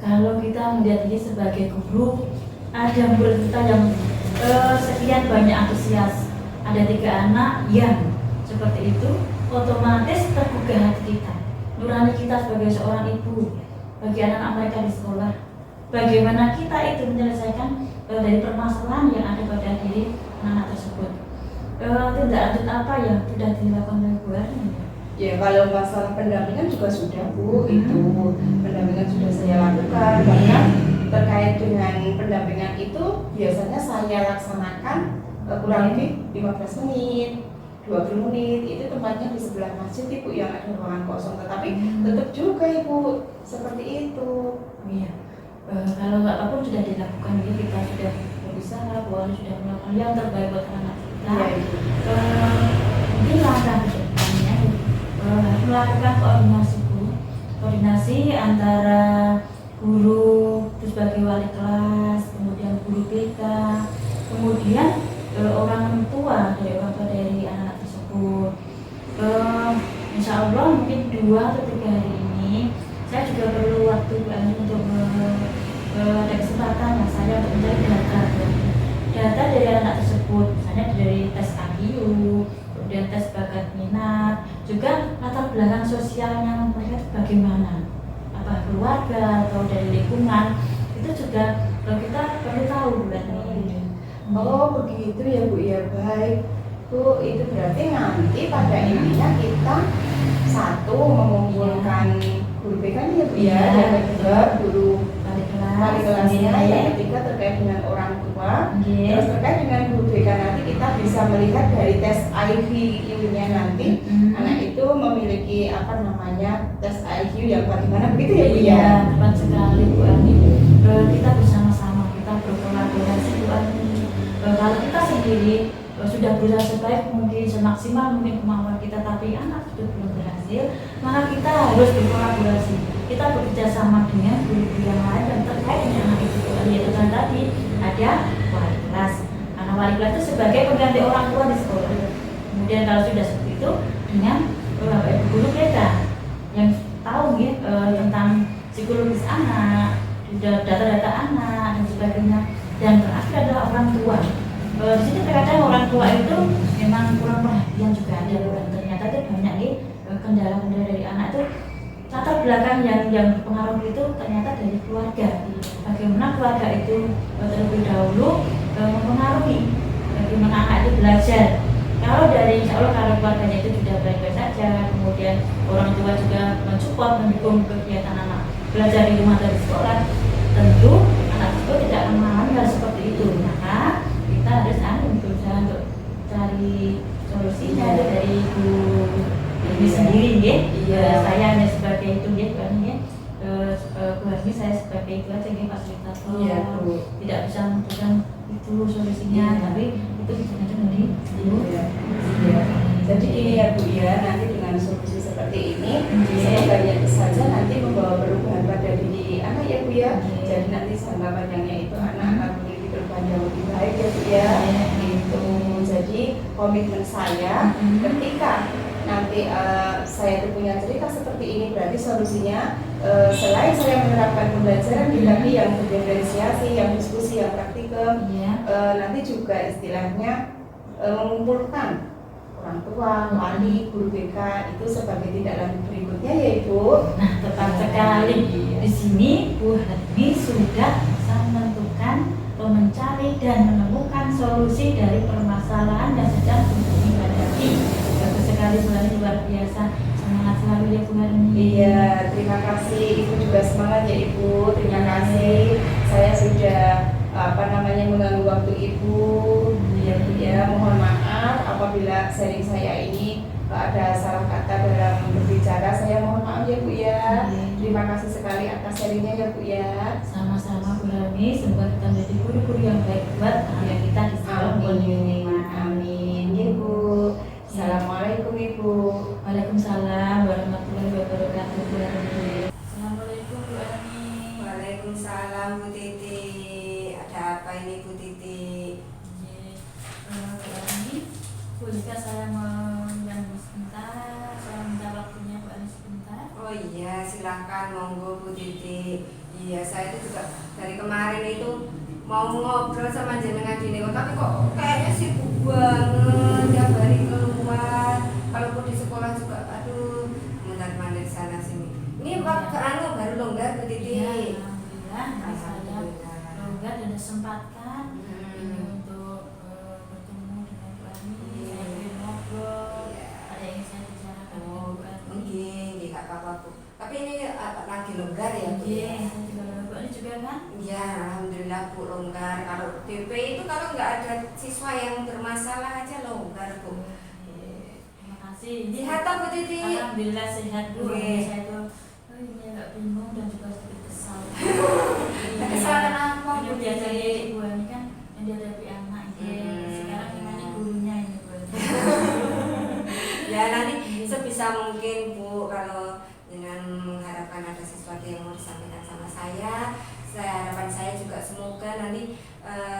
Kalau kita melihat ini sebagai guru, ada murid kita yang sekian banyak antusias, ada 3 anak yang seperti itu, otomatis tergugah hati kita. nurani kita sebagai seorang ibu bagi anak-anak mereka di sekolah. Bagaimana kita itu menyelesaikan dari permasalahan yang ada pada diri anak tersebut. Tindak lanjut apa yang sudah dilakukan oleh Bu Arni? Ya kalau masalah pendampingan juga sudah Bu, itu pendampingan sudah saya lakukan. Bahkan terkait dengan pendampingan itu biasanya saya laksanakan kurang lebih 15 menit, 20 menit. Itu tempatnya di sebelah masjid Ibu yang ada ruangan kosong, tetapi tetap juga Ibu seperti itu. Iya. Kalau nggak apa-apa sudah dilakukan, ya kita sudah berusaha, Bu Arni sudah melakukan yang terbaik buat anak kita. Iya Ibu. Mungkin langkah kedepannya melakukan koordinasi antara guru, terus sebagai wali kelas, kemudian guru BK, kemudian orang tua dari anak tersebut. Insya Allah mungkin 2 atau 3 hari ini saya juga perlu waktu untuk ada kesempatan saya untuk mencari data dari anak tersebut, misalnya dari tes IQ, kemudian tes bakat minat, juga latar belakang sosialnya mereka itu bagaimana, apa keluarga atau dari lingkungan, itu juga kita perlu tahu bulan ini. Oh begitu ya Bu ya, baik Bu, itu berarti nanti pada intinya kita satu mengumpulkan guru BK ya Bu ya, yang kedua guru wali kelasnya, yang ketiga terkait dengan orang tua, terus terkait dengan guru BK nanti kita bisa melihat dari tes IQ-nya nanti anak itu memiliki apa namanya tes IQ yang bagaimana, begitu ya Bu ya? Iya, tepat sekali Bu Ani. Kita bersama-sama, kita berkolaborasi Bu Ani. Kalau kita sendiri sudah berusaha sebaik mungkin, semaksimal mungkin kemampuan kita, tapi anak itu belum berhasil, maka kita harus berkolaborasi. Kita bekerja sama dengan guru-guru yang lain dan terkait dengan anak itu. Yaitu kan tadi ada wali kelas. Karena wali kelas itu sebagai pengganti orang tua di sekolah. Kemudian kalau sudah seperti itu dengan guru BK yang tahu ya, tentang psikologis anak, data-data anak dan sebagainya. Dan terakhir adalah orang tua. Di sini terkadang orang tua itu memang kurang perhatian juga ada, dan ternyata itu banyak nih kendala-kendala dari anak itu. Latar belakang yang berpengaruh itu ternyata dari keluarga. Bagaimana keluarga itu terlebih dahulu mempengaruhi bagaimana anak itu belajar. Kalau dari insya Allah kalau keluarganya itu sudah baik-baik saja, kemudian orang tua juga mensupport, mendukung kegiatan anak belajar di rumah dari sekolah, tentu anak itu tidak akan mengalami hal seperti itu. Maka kita harus berusaha untuk cari solusinya itu dari ibu ini sendiri ya. Iya. Saya hanya sebagai itu ya, bukan ya. Bu Arni saya sebagai itu aja ya, fasilitator. Iya Bu. Tidak bisa menentukan itu solusinya, tapi itu bisa dari ibu. Iya. Jadi ini ya Bu ya, nanti dengan solusi seperti ini, Iya. semoga saja nanti membawa perubahan pada diri anak ya Bu ya. Iya. Jadi nanti jangka panjangnya itu anak akan memiliki perubahan yang lebih baik ya Bu ya. Iya. Itu jadi komitmen saya ketika nanti saya itu punya cerita seperti ini, berarti solusinya selain saya menerapkan pembelajaran tetapi yang berdiferensiasi, yang diskusi, yang praktikum, nanti juga istilahnya mengumpulkan orang tua, wali, guru BK itu sebagai tindak lanjut berikutnya ya Ibu. Nah, tepat sekali. Di sini Bu Arni sudah bisa menentukan, mencari dan menemukan solusi dari permasalahan yang sedang dihadapi. Bagus sekali Bu Arni, luar biasa. Semangat selalu ya Bu Arni. Iya, terima kasih. Ibu juga semangat ya Ibu. Terima kasih. Saya sudah mengganggu waktu Ibu. Ya Bu ya, mohon maaf apabila sharing saya ini ada salah kata dalam berbicara. Saya mohon maaf ya Bu ya. Terima kasih sekali atas sharingnya ya Bu ya. Sama-sama Bu Arni, semoga kita menjadi guru-guru yang baik buat anak kita di sekolah. Amin. Amin ya Bu. Assalamualaikum Ibu. Waalaikumsalam warahmatullahi wabarakatuh Bu Arni. Assalamualaikum Bu Arni. Waalaikumsalam Bu Titi. Ada apa ini Bu Titi? Bu Arni, bolehkah saya mengganggu sebentar? Saya minta waktunya Bu Arni sebentar. Oh iya, silahkan monggo Bu Titi. Iya, saya itu juga dari kemarin itu mau ngobrol sama jenengan di Nego, tapi kok kayaknya sibuk banget, tiap hari keluar. Kalaupun di sekolah juga, aduh, mondar-mandir sana sini apa-apa Bu. Tapi ini lagi longgar ya Bu? Iya, saya juga Bu ini juga kan? Ya, alhamdulillah Bu longgar. Kalau DP itu kalau nggak ada siswa yang bermasalah aja longgar Bu. Terima kasih. Sehat Bu Titi? Alhamdulillah sehat Bu. Oke. Saya tuh ini agak bingung dan juga sedikit kesal. Kesal kenapa Bu Ini biasanya Titi? Bu ini kan yang dihadapi anak ya. Sekarang gimana gurunya ini Bu? Ya nanti sebisa mungkin Bu, kalau dengan mengharapkan ada sesuatu yang mau disampaikan sama saya harapan saya juga semoga nanti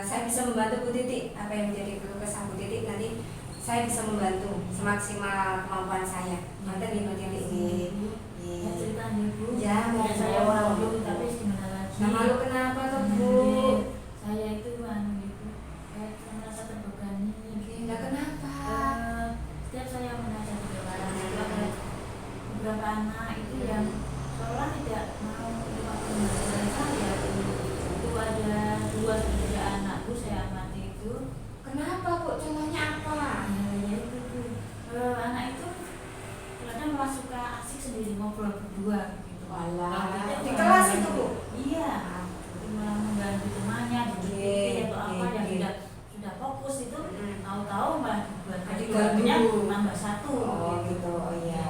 saya bisa membantu Bu Titi. Apa yang menjadi keluh kesah Bu Titi nanti saya bisa membantu semaksimal kemampuan saya. Nanti Bu Titi. Ya cerita nih Bu. Ya, mau Saya malu tapi gimana lagi? Nah, malu kenapa tuh Bu? Saya itu ibu, saya merasa terbebani. Enggak kenapa? Setiap saya mengajar di kelas itu ada beberapa anak itu yang seolah tidak mau menerima pembelajaran saya. Itu ada 2-3 anak Bu saya amati itu. Kenapa Bu? Contohnya apa? Ya itu Bu. Anak itu kadang malah suka asik sendiri ngobrol berdua gitu. Walah, di kelas itu Bu? Iya. Malah membantu temannya Oke, atau apa yang oke. sudah fokus itu tahu-tahu malah dibuat Diganggu. keduanya nambah 1 Oh gitu, oh iya.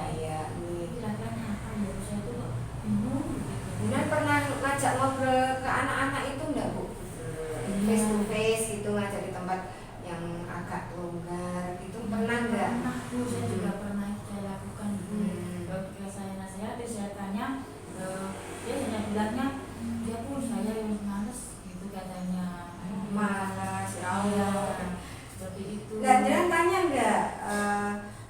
kira-kira apa ya saya tuh kok bingung gitu. Benar pernah ngajak ngobrol ke anak-anak itu enggak Bu? Face to face gitu, ngajak di tempat yang agak longgar gitu, pernah enggak? Pernah Bu, saya juga pernah saya lakukan Bu. Ketika saya nasihati, saya tanya, dia hanya bilangnya, dia pun saya yang males gitu katanya. Malas, ya Iya, Allah. seperti itu. Enggak, jangan tanya enggak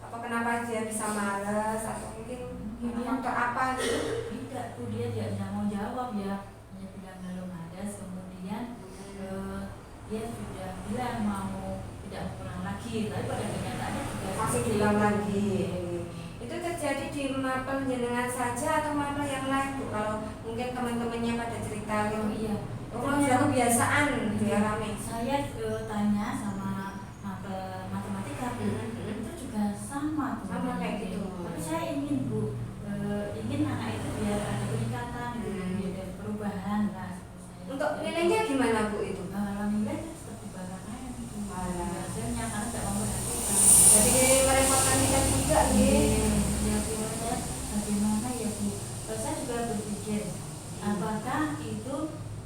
apa kenapa dia bisa malas atau mungkin faktor apa gitu? Tidak Bu, dia tidak mau jawab ya. Hanya bilang belum ada, kemudian dia sudah bilang mau tidak mau pulang lagi, tapi pada kenyataannya juga Masih seperti bilang itu. lagi. Itu terjadi di mapel jenengan saja atau mapel yang lain Bu? Kalau mungkin teman-temannya pada cerita Oh gitu. iya, Oh, sudah kebiasaan gitu ya rame. saya tanya sama mapel matematika Bu, itu juga sama Bu. Sama kayak gitu. Tapi saya ingin Bu, ingin anak itu biar ada peningkatan, biar ada perubahan lah. Untuk nilainya gimana Bu itu? Alhamdulillah tetap di bawahnya Bu. Alah. Hasilnya karena tidak memperhatikan. Jadi merepotkan kita juga gitu. Ya Bu, saya bagaimana ya Bu? Saya juga berpikir apakah itu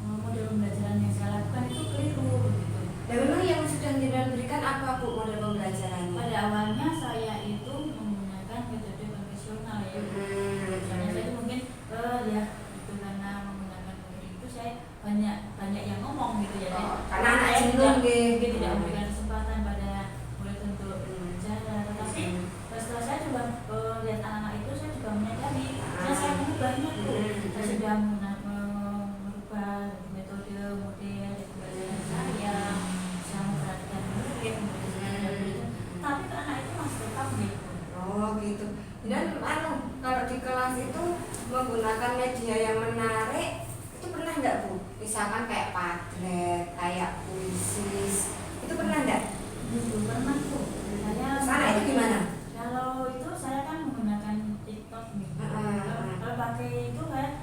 model pembelajaran yang saya lakukan itu keliru begitu. Dan memang yang sedang diberikan apa Bu model pembelajarannya? Pada awalnya saya itu menggunakan metode konvensional ya. Misalnya saya itu mungkin ya itu karena menggunakan metode itu saya banyak yang ngomong gitu ya. Karena anak Saya jenuh mungkin tidak memberikan kesempatan pada murid untuk berbicara. Tetapi setelah saya coba lihat anak-anak itu saya juga menyadari saya mengubahnya tuh. Saya sudah merubah metode model pembelajaran saya, saya memperhatikan murid, tapi ke anak itu masih tetap gitu. Oh gitu. Dan kalau di kelas itu menggunakan media yang menarik itu pernah nggak Bu? Misalkan kayak Padlet, kayak puisi, itu pernah nggak? Itu pernah tuh. Sana itu gimana? Kalau itu saya kan menggunakan TikTok nih. Kalau pakai itu kayak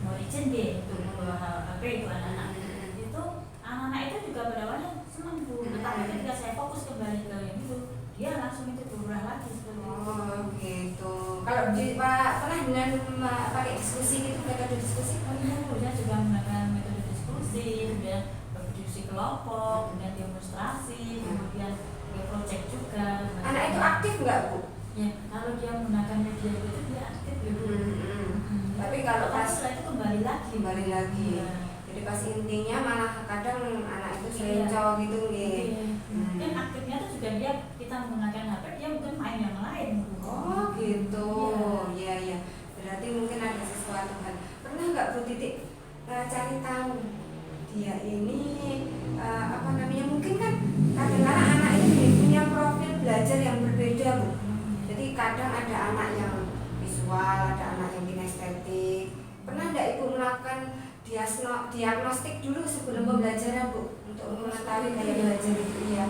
mau izin deh untuk membawa HP itu anak-anak. Itu anak-anak itu juga pada awalnya senang Bu. Tetapi ketika saya fokus kembali ke yang itu, dia langsung itu berubah lagi seperti itu. Oh gitu. Kalau di Pak pernah dengan pakai diskusi gitu, metode diskusi? Oh iya, kemudian juga menggunakan metode diskusi, kemudian berdiskusi kelompok, kemudian demonstrasi, kemudian project juga. Anak itu aktif nggak Bu? Ya, kalau dia menggunakan media itu dia aktif ya Bu. Tapi kalau pas setelah itu kembali lagi. Iya. Jadi pas intinya malah kadang anak itu selencoh gitu nih. Mungkin aktifnya itu juga dia kita menggunakan HP, dia mungkin main yang lain Bu. Oh gitu. Iya. Berarti mungkin ada sesuatu kan. Pernah nggak Bu Titik cari tahu dia ini apa namanya, mungkin kan kadang-kadang anak ini punya profil belajar yang berbeda Bu. Jadi kadang ada anak yang visual, ada anak yang kinestetik. Pernah nggak Ibu melakukan diagnostik dulu sebelum pembelajaran Bu untuk mengetahui gaya belajar itu ya?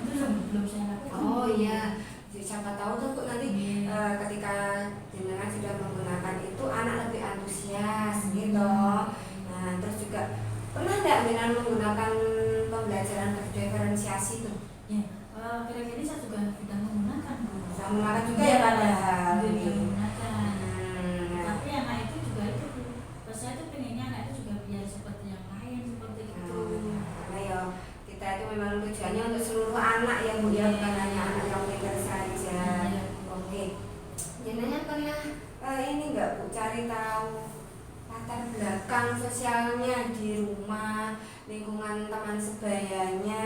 Itu belum saya lakukan. Oh iya. Jadi siapa tahu tuh Bu nanti ketika jenengan sudah Yes, gitu. Nah, terus juga pernah nggak dengan menggunakan pembelajaran berdiferensiasi itu? Ya, kira-kira ini saya juga sudah menggunakan Bu. Saya menggunakan juga ya padahal. Sudah menggunakan. Nah, Tapi anak itu juga itu Bu. Saya tuh pengennya anak itu juga biar seperti yang lain seperti itu. karena ya kita itu memang tujuannya untuk seluruh anak ya Bu ya, bukan hanya anak yang pintar saja. Iya. Oke. Jenengan pernah ini nggak Bu cari tahu latar belakang sosialnya di rumah, lingkungan teman sebayanya,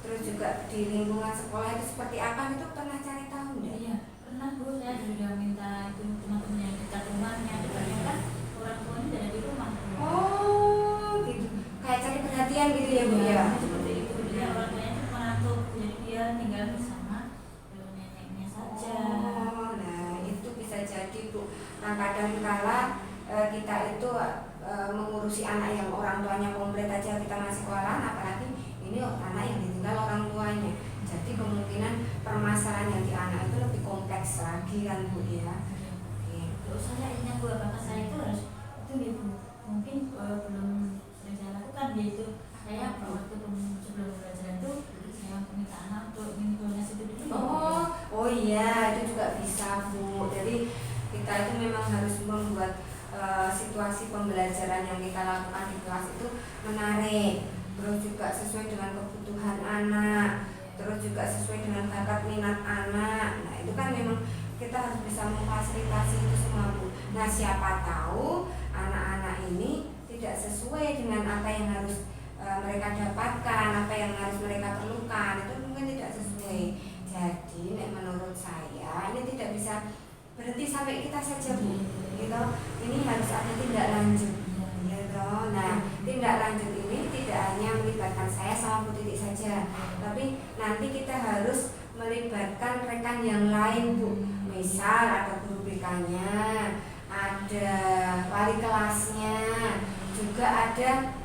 terus juga di lingkungan sekolah itu seperti apa, itu pernah cari tahu nggak? Iya, pernah Bu, saya juga minta itu teman-teman yang dekat rumahnya, ternyata orang tuanya tidak ada di rumah. Oh, gitu. Kayak cari perhatian gitu ya Bu ya. Seperti itu, dia orang tuanya itu merantau, jadi dia tinggal bersama neneknya saja. Oh, nah itu bisa jadi Bu. Nah kadang kala kita itu mengurusi anak yang orang tuanya komplit aja kita masih kewalahan, apalagi ini anak yang ditinggal orang tuanya. Jadi kemungkinan permasalahan yang di anak itu lebih kompleks lagi kan Bu ya. Oke. Terus saya ingat Bu, apakah saya itu harus itu ya Bu, mungkin belum sering saya lakukan yaitu saya waktu sebelum belajar itu saya minta anak untuk minum itu dulu. Oh iya, itu juga bisa Bu. Jadi kita itu memang harus membuat situasi pembelajaran yang kita lakukan di kelas itu menarik, terus juga sesuai dengan kebutuhan anak, terus juga sesuai dengan bakat minat anak. Nah itu kan memang kita harus bisa memfasilitasi itu semua Bu. Nah siapa tahu anak-anak ini tidak sesuai dengan apa yang harus mereka dapatkan, apa yang harus mereka perlukan, itu mungkin tidak sesuai. Jadi menurut saya ini tidak bisa berhenti sampai kita saja Bu, gitu. Ini harus ada tindak lanjut, gitu. Nah, tindak lanjut ini tidak hanya melibatkan saya sama Bu Titik saja, tapi nanti kita harus melibatkan rekan yang lain Bu. Misal ada guru BK-nya, ada wali kelasnya, juga ada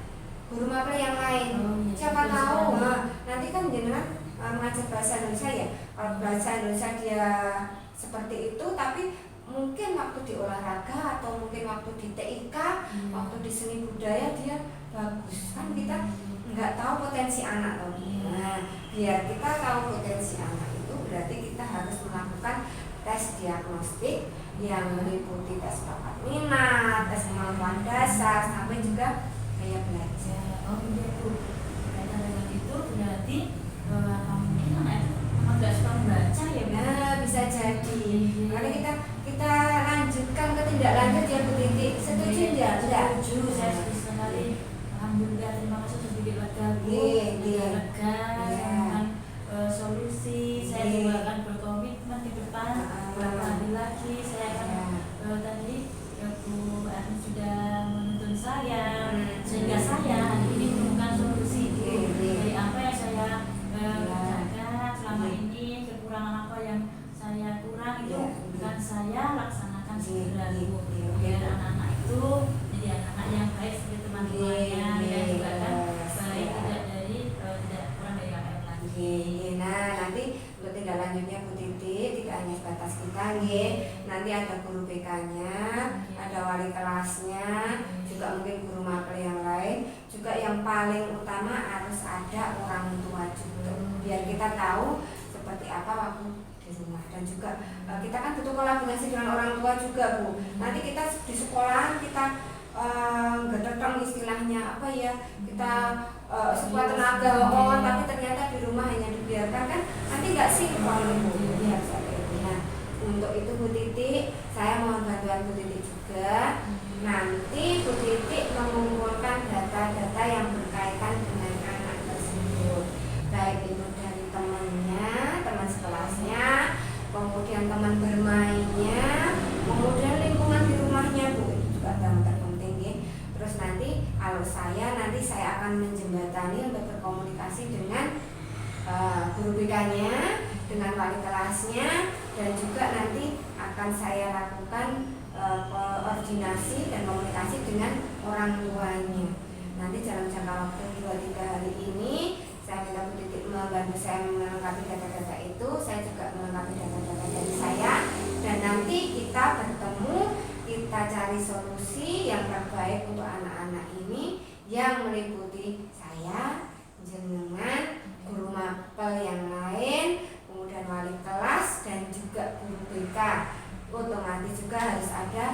guru mapel yang lain. Siapa tahu, nanti kan jenengan mengajar bahasa Indonesia ya. Kalau bahasa Indonesia dia seperti itu, tapi mungkin waktu di olahraga atau mungkin waktu di TIK, waktu di seni budaya dia bagus. Kan kita nggak tahu potensi anak loh. Nah, biar kita tahu potensi anak itu berarti kita harus melakukan tes diagnostik yang meliputi tes bakat minat, tes kemampuan dasar, sampai juga gaya belajar. Oh iya Bu, kaitan dengan itu berarti mungkin anak itu memang nggak suka membaca ya Bu? Nah, bisa jadi. Karena kita lanjutkan ke tindak lanjut ya Bu Titik. Setuju nggak? Setuju, saya setuju sekali. Alhamdulillah, terima kasih sudah bikin lega Bu. Lega dengan solusi. Saya juga akan berkomitmen di depan. Beberapa hari lagi saya akan tadi Bu Arni sudah menuntun saya, sehingga saya hari ini menemukan solusi dari apa yang saya kerjakan selama ini, kekurangan apa yang saya kurang itu bukan saya laksanakan segera Bu, biar anak-anak itu jadi anak-anak yang baik seperti teman-temannya, dan juga kan baik tidak kurang dari KKM lagi. Nah, nanti untuk tindak lanjutnya Bu Titik tidak hanya sebatas kita nggih. Nanti ada guru BK-nya, ada wali kelasnya, juga mungkin guru mapel yang lain. Juga yang paling utama harus ada orang tua juga. Biar kita tahu seperti apa waktu di rumah, dan juga kita kan butuh kolaborasi dengan orang tua juga Bu. Nanti kita di sekolahan kita gedetong istilahnya apa ya, kita sekuat tenaga tapi ternyata di rumah hanya dibiarkan, kan nanti nggak sinkron Bu. Ya, nah untuk itu Bu Titik, saya mohon bantuan Bu Titik juga. Nanti Bu Titik mengumpulkan data-data yang berkaitan dengan anak tersebut, baik itu dari temannya, teman sekelasnya, kemudian teman bermainnya, kemudian lingkungan di rumahnya Bu, itu juga yang terpenting ya. Terus nanti kalau nanti saya akan menjembatani untuk berkomunikasi dengan guru BK-nya, dengan wali kelasnya, dan juga nanti akan saya lakukan koordinasi dan komunikasi dengan orang tuanya. Nanti dalam jangka waktu 2-3 hari ini saya minta Bu Titik membantu saya melengkapi data-data itu, saya juga melengkapi data-data dari saya, dan nanti kita bertemu, kita cari solusi yang kita, otomatis juga harus ada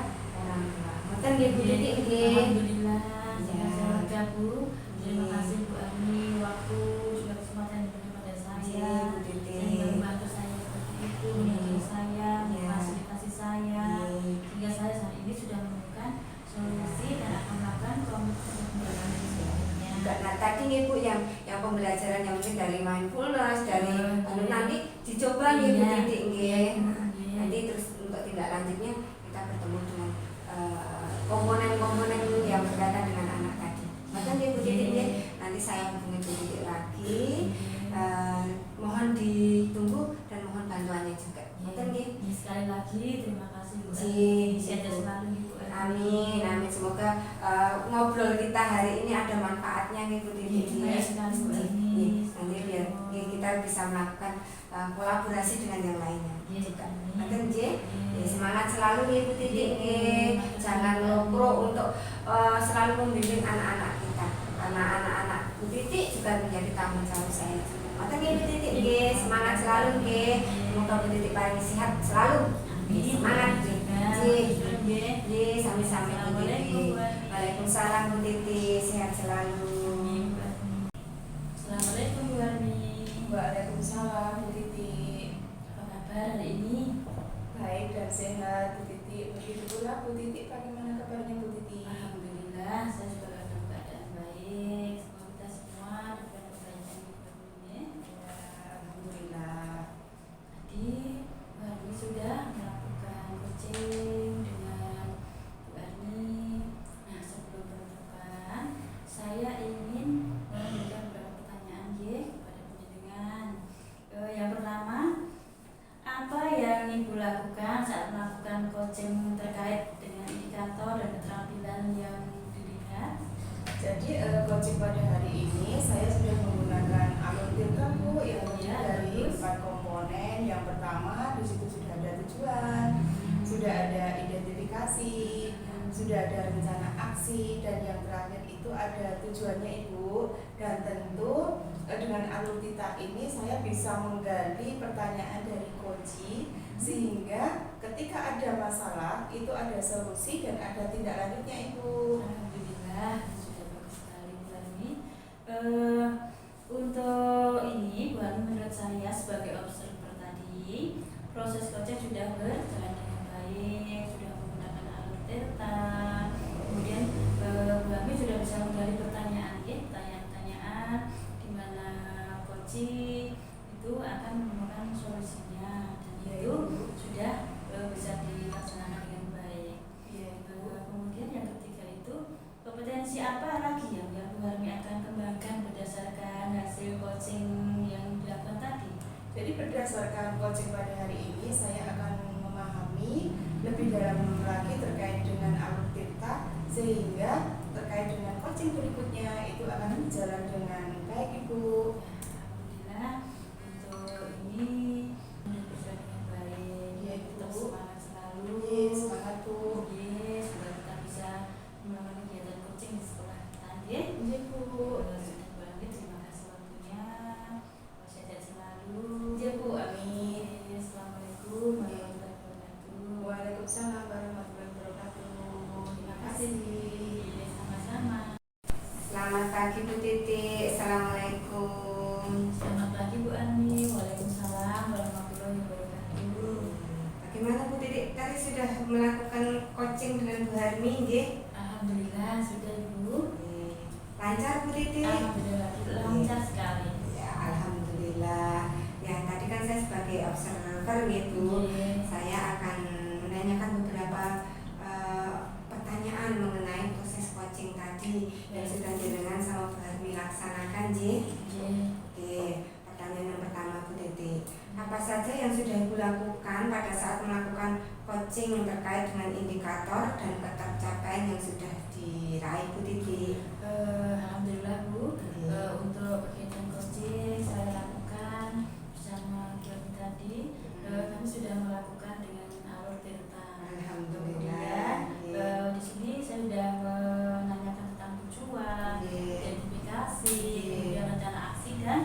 orang tua. Ngoten nggih Bu Titik nggih. Alhamdulillah, Ya. saya lega Bu. Terima Iya. kasih Bu Ani, waktu juga kesempatan yang diberikan pada saya. Iya, Bu Titik. Sehingga membantu saya seperti itu, menyantuni saya, Iya. memfasilitasi saya, Iya. sehingga saya saat ini sudah menemukan solusi dan akan melakukan komitmen untuk menjalani selanjutnya. Nah tadi nih Bu yang pembelajaran yang mungkin dari mindfulness, dari nanti dicoba nih Bu Iya. Titik nggih. Iya. Nanti terus untuk tindak lanjutnya kita bertemu dengan komponen-komponen yang berkaitan dengan anak tadi. Maka nih Bu Titik nggih, nanti saya hubungi Bu Titik lagi. Mohon ditunggu dan mohon bantuannya juga. Maka nggih. Sekali lagi terima kasih Bu Ji, Ani. Sehat selalu Ibu Ani. Amin, amin. Semoga ngobrol kita hari ini ada manfaatnya nih Bu Titik. Iya, sekali Bu Ani. Nanti biar kita bisa melakukan kolaborasi dengan yang lainnya. Iya, Juga. amin. Mungkin J, Iya. semangat selalu nih Bu Titik nih. Jangan lopro untuk selalu membimbing anak-anak kita. Karena anak-anak Bu Titik juga menjadi tanggung jawab saya juga. Maka nih Bu Titik nggih, semangat selalu nggih. Semoga Bu Titik paling sehat selalu. Semangat J. Sami-sami Bu Titik. Waalaikumsalam Bu Titik, sehat selalu. Assalamualaikum Bu Ani. Waalaikumsalam Bu Titik. Apa kabar hari ini? Baik dan sehat Bu Titik. Begitu pula Bu Titik, bagaimana kabarnya Bu Titik? Alhamdulillah, saya juga dalam keadaan baik. Semoga kita semua diberikan kebaikan di dunia. Ya, alhamdulillah. Tadi Bu Ani sudah melakukan coaching dengan Bu Ani. Nah, sebelum penutupan, saya ingin memberikan beberapa pertanyaan kepada penjenengan. Yang pertama, apa yang Ibu lakukan saat melakukan coaching terkait dengan indikator dan keterampilan yang dilihat? Jadi coaching pada hari ini saya sudah menggunakan alur tirta Bu yang Ya, dari bagus. 4 komponen. Yang pertama di situ sudah ada tujuan, sudah ada identifikasi, sudah ada rencana aksi, dan yang terakhir itu ada tujuannya Ibu. Dan tentu dengan alur tita ini saya bisa menggali pertanyaan dari coaching sehingga ketika ada masalah itu ada solusi dan ada tindak lanjutnya Ibu. Alhamdulillah, sudah bagus sekali Bu Ani. Untuk ini Bu Ani, menurut saya sebagai observer tadi, proses coaching sudah berjalan dengan baik, sudah menggunakan alur theta. Kemudian Bu Ani sudah bisa menggali pertanyaan, pertanyaan-pertanyaan di mana coaching itu akan menemukan solusinya, dan Ya, itu Ibu. sudah bisa dilaksanakan dengan baik. Iya, Ibu. Kemudian yang ketiga itu, kompetensi apa lagi yang Bu Ani akan kembangkan berdasarkan hasil coaching yang dilakukan tadi? Jadi berdasarkan coaching pada hari ini saya akan memahami lebih dalam lagi terkait dengan alur tirta sehingga terkait dengan coaching berikutnya itu akan berjalan dengan baik Ibu. Alhamdulillah, untuk ini bisa dengan baik. Iya, Tetap Bu. semangat selalu. Iya, semangat Bu. Semoga kita bisa melakukan kegiatan coaching di sekolah kita. Iya Bu. Sudah Bu Ani, terima kasih waktunya. Sehat selalu. Iya Bu, amin. Assalamualaikum warahmatullahi wabarakatuh. Waalaikumsalam warahmatullahi wabarakatuh. Terima kasih. Sama-sama. Selamat pagi Bu Titik. Assalamualaikum. Selamat pagi Bu Ani. Waalaikumsalam warahmatullahi wabarakatuh. Bagaimana Bu Titik? Tadi sudah melakukan coaching dengan Bu Harmi nggih? Alhamdulillah sudah Ibu. Lancar Bu Titik? Alhamdulillah lancar sekali. Ya, alhamdulillah. Ya, tadi kan saya sebagai observer gitu. Iya. Saya akan menanyakan beberapa pertanyaan mengenai proses coaching tadi yang sudah jenengan sama Bu Harmi laksanakan, J. Iya. Oke, pertanyaan yang pertama Bu Titik. Apa saja yang sudah Ibu lakukan pada saat melakukan coaching yang terkait dengan indikator dan pencapaian yang sudah diraih Bu Titik? Alhamdulillah Bu. Iya. Untuk kegiatan coaching saya lakukan bersama Bu Ani tadi. Kami sudah melakukan dengan alur tirta. Alhamdulillah. Kemudian, di sini saya sudah menanyakan tentang tujuan, Iya. identifikasi, Iya. kemudian rencana aksi dan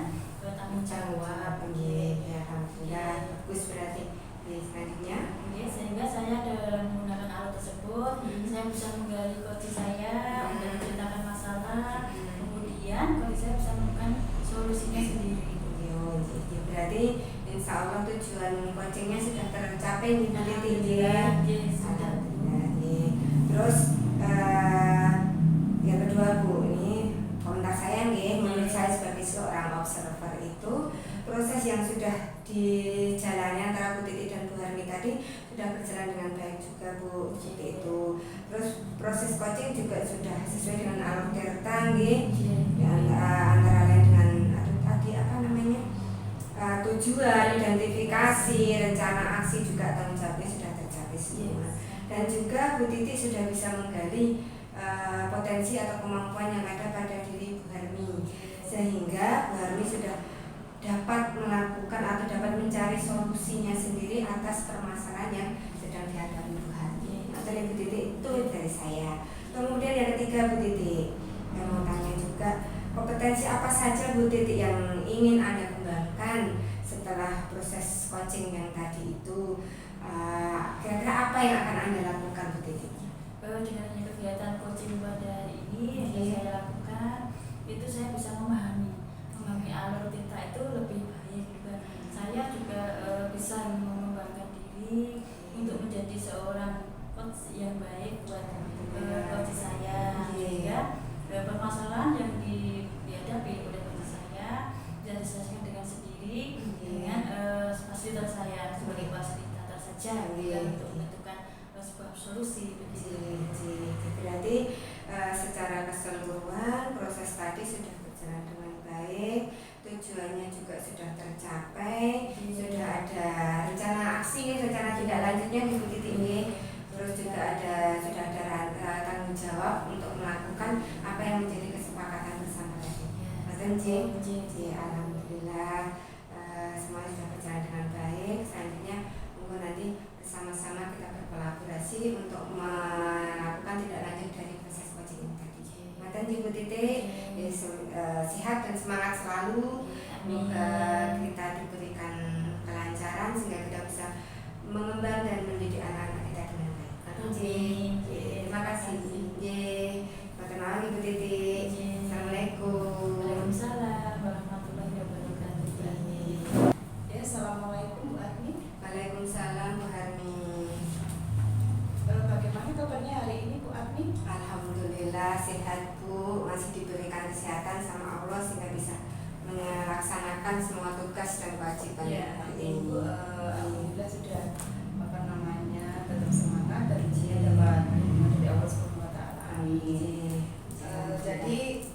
tanggung jawab. Ya, alhamdulillah. Bagus berarti. Selanjutnya. Oke, dalam menggunakan alat tersebut, saya bisa menggali kondisi saya, dan menceritakan masalah, kemudian kondisi saya bisa menemukan solusinya sendiri. Jadi berarti insya Allah tujuan coachingnya sudah tercapai nih Bu Titi. Sudah. Terus yang kedua Bu, ini komentar saya nih, menurut saya sebagai seorang observer itu proses yang sudah dijalani antara Bu Titi dan Bu Harmi tadi sudah berjalan dengan baik juga Bu, seperti itu. Terus proses coaching juga sudah sesuai dengan alur Tirta antara lain dengan tadi apa namanya tujuan, identifikasi, rencana aksi juga tanggung jawabnya sudah tercapai semua. Dan juga Bu Titi sudah bisa menggali potensi atau kemampuan yang ada pada diri Bu Harmi, sehingga Bu Harmi sudah dapat melakukan atau dapat mencari solusinya sendiri atas permasalahan yang sedang dihadapi Bu Harmi. Atau Bu Titi itu dari saya. Kemudian yang ketiga Bu Titi, yang mau tanya juga, kompetensi apa saja Bu Titi yang ingin Anda kembangkan setelah proses coaching yang tadi itu? Kira-kira apa yang akan Anda lakukan Bu Titi? Dengan kegiatan coaching pada hari ini yang saya lakukan, itu saya bisa memahami alur Tirta itu lebih baik juga. Saya juga bisa mengembangkan diri untuk menjadi seorang coach yang baik buat coach saya. Sehingga permasalahan yang dihadapi oleh coach saya bisa diselesaikan dengan sendiri dengan fasilitas saya sebagai fasilitator saja untuk menentukan sebuah solusi. Berarti secara keseluruhan proses tadi sudah berjalan dengan baik, tujuannya juga sudah tercapai, sudah ada rencana aksi, rencana tindak lanjutnya di Bu Titi ini. Terus juga sudah ada tanggung jawab untuk melakukan apa yang menjadi kesepakatan bersama tadi. Alhamdulillah semuanya sudah berjalan dengan baik. Selanjutnya monggo nanti bersama-sama kita berkolaborasi untuk melakukan tindak lanjut dari proses coaching ini tadi. Maten Bu Titi, sehat dan semangat selalu. Semoga kita diberikan kelancaran sehingga kita bisa mengembang dan mendidik anak-anak kita dengan baik. Terima kasih. Perkenalkan Ibu Titi. Assalamualaikum. Waalaikumsalam warahmatullahi wabarakatuh. Ya, assalamualaikum Bu Harmi. Waalaikumsalam Bu Harmi. Bagaimana kabarnya hari ini Bu Harmi? Alhamdulillah sehat Bu, masih diberikan kesehatan sama Allah sehingga bisa melaksanakan semua tugas dan kewajiban hari ini. Alhamdulillah sudah tetap semangat dan dapat dari Allah Subhanahu wa taala. Amin. Jadi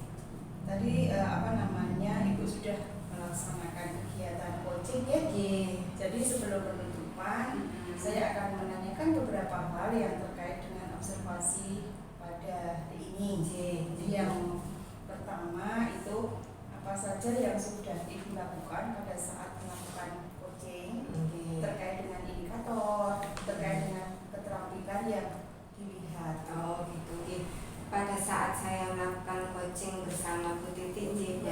tadi Ibu sudah melaksanakan kegiatan coaching ya. Jadi sebelum penutupan saya akan menanyakan beberapa hal yang terkait dengan observasi pada hari ini. Jadi yang pertama itu apa saja yang sudah Ibu lakukan pada saat melakukan coaching terkait dengan indikator, terkait dengan keterampilan yang dilihat. Oh gitu. Pada saat saya melakukan coaching bersama Bu Titi ini,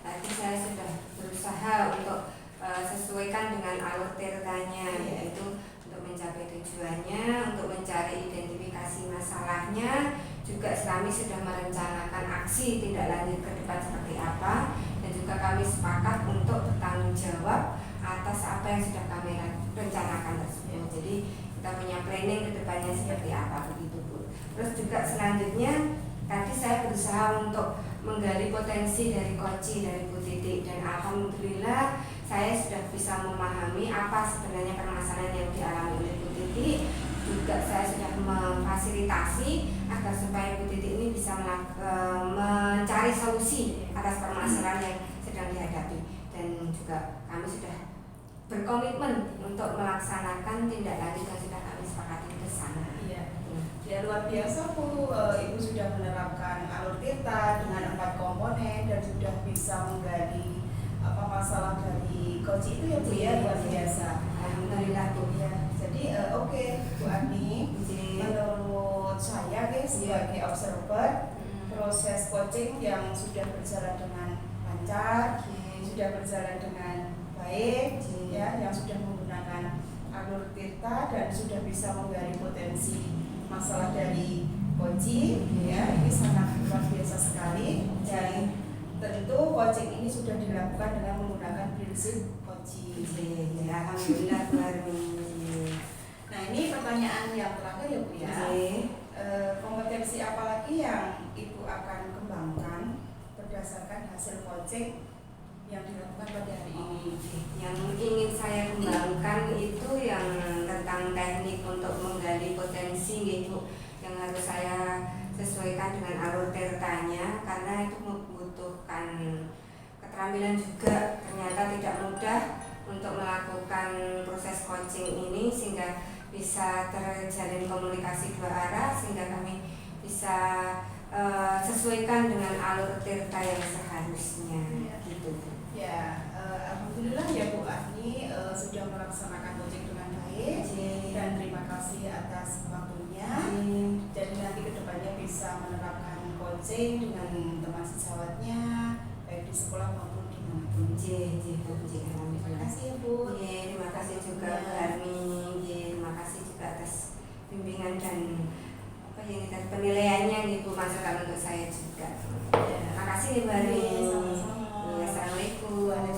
tadi saya sudah berusaha untuk sesuaikan dengan alur Tirtanya, yaitu untuk mencapai tujuannya, untuk mencari identifikasi masalahnya, juga kami sudah merencanakan aksi tindak lanjut ke depan seperti apa, dan juga kami sepakat untuk bertanggung jawab atas apa yang sudah kami rencanakan tersebut. Jadi kita punya planning ke depannya seperti apa begitu Bu. Terus juga selanjutnya tadi saya berusaha untuk menggali potensi dari coaching dari Bu Titi, dan alhamdulillah saya sudah bisa memahami apa sebenarnya permasalahan yang dialami oleh Bu Titi. Juga saya sudah memfasilitasi agar supaya Bu Titi ini bisa mencari solusi atas permasalahan yang sedang dihadapi, dan juga kami sudah berkomitmen untuk melaksanakan tindak lanjut yang sudah kami sepakati bersama. Ya luar biasa Bu, Ibu sudah menerapkan alur Tirta dengan 4 komponen dan sudah bisa menggali masalah dari coach itu ya Bu ya, luar biasa. Alhamdulillah Bu. Ya, jadi oke Bu Ani, menurut saya sebagai observer proses coaching yang sudah berjalan dengan lancar, sudah berjalan dengan baik, ya, yang sudah menggunakan alur Tirta kita dan sudah bisa menggali potensi masalah dari coaching, ya ini sangat luar biasa sekali. Dan tentu coaching ini sudah dilakukan dengan menggunakan prinsip coaching. Ya, alhamdulillah Bu Armi. Nah ini pertanyaan yang terakhir ya Bu ya. Kompetensi apa lagi yang Ibu akan kembangkan berdasarkan hasil coaching yang dilakukan pada hari ini? Yang ingin saya kembangkan itu yang tentang teknik untuk menggali potensi gitu, yang harus saya sesuaikan dengan alur tertanya karena itu membutuhkan keterampilan juga. Ternyata tidak mudah untuk melakukan proses coaching ini sehingga bisa terjalin komunikasi dua arah sehingga kami bisa sesuaikan dengan alur tirta yang seharusnya gitu. Ya, alhamdulillah ya Bu Ani sudah melaksanakan coaching dengan baik dan terima kasih atas waktunya. Jadi nanti kedepannya bisa menerapkan coaching dengan teman sejawatnya baik di sekolah maupun di manapun. Terima kasih ya Bu. Terima kasih juga Bu Armi. Terima kasih juga atas bimbingan dan penilaiannya gitu masukan untuk saya juga. Terima kasih Bu Armi. Sama-sama. Assalamualaikum.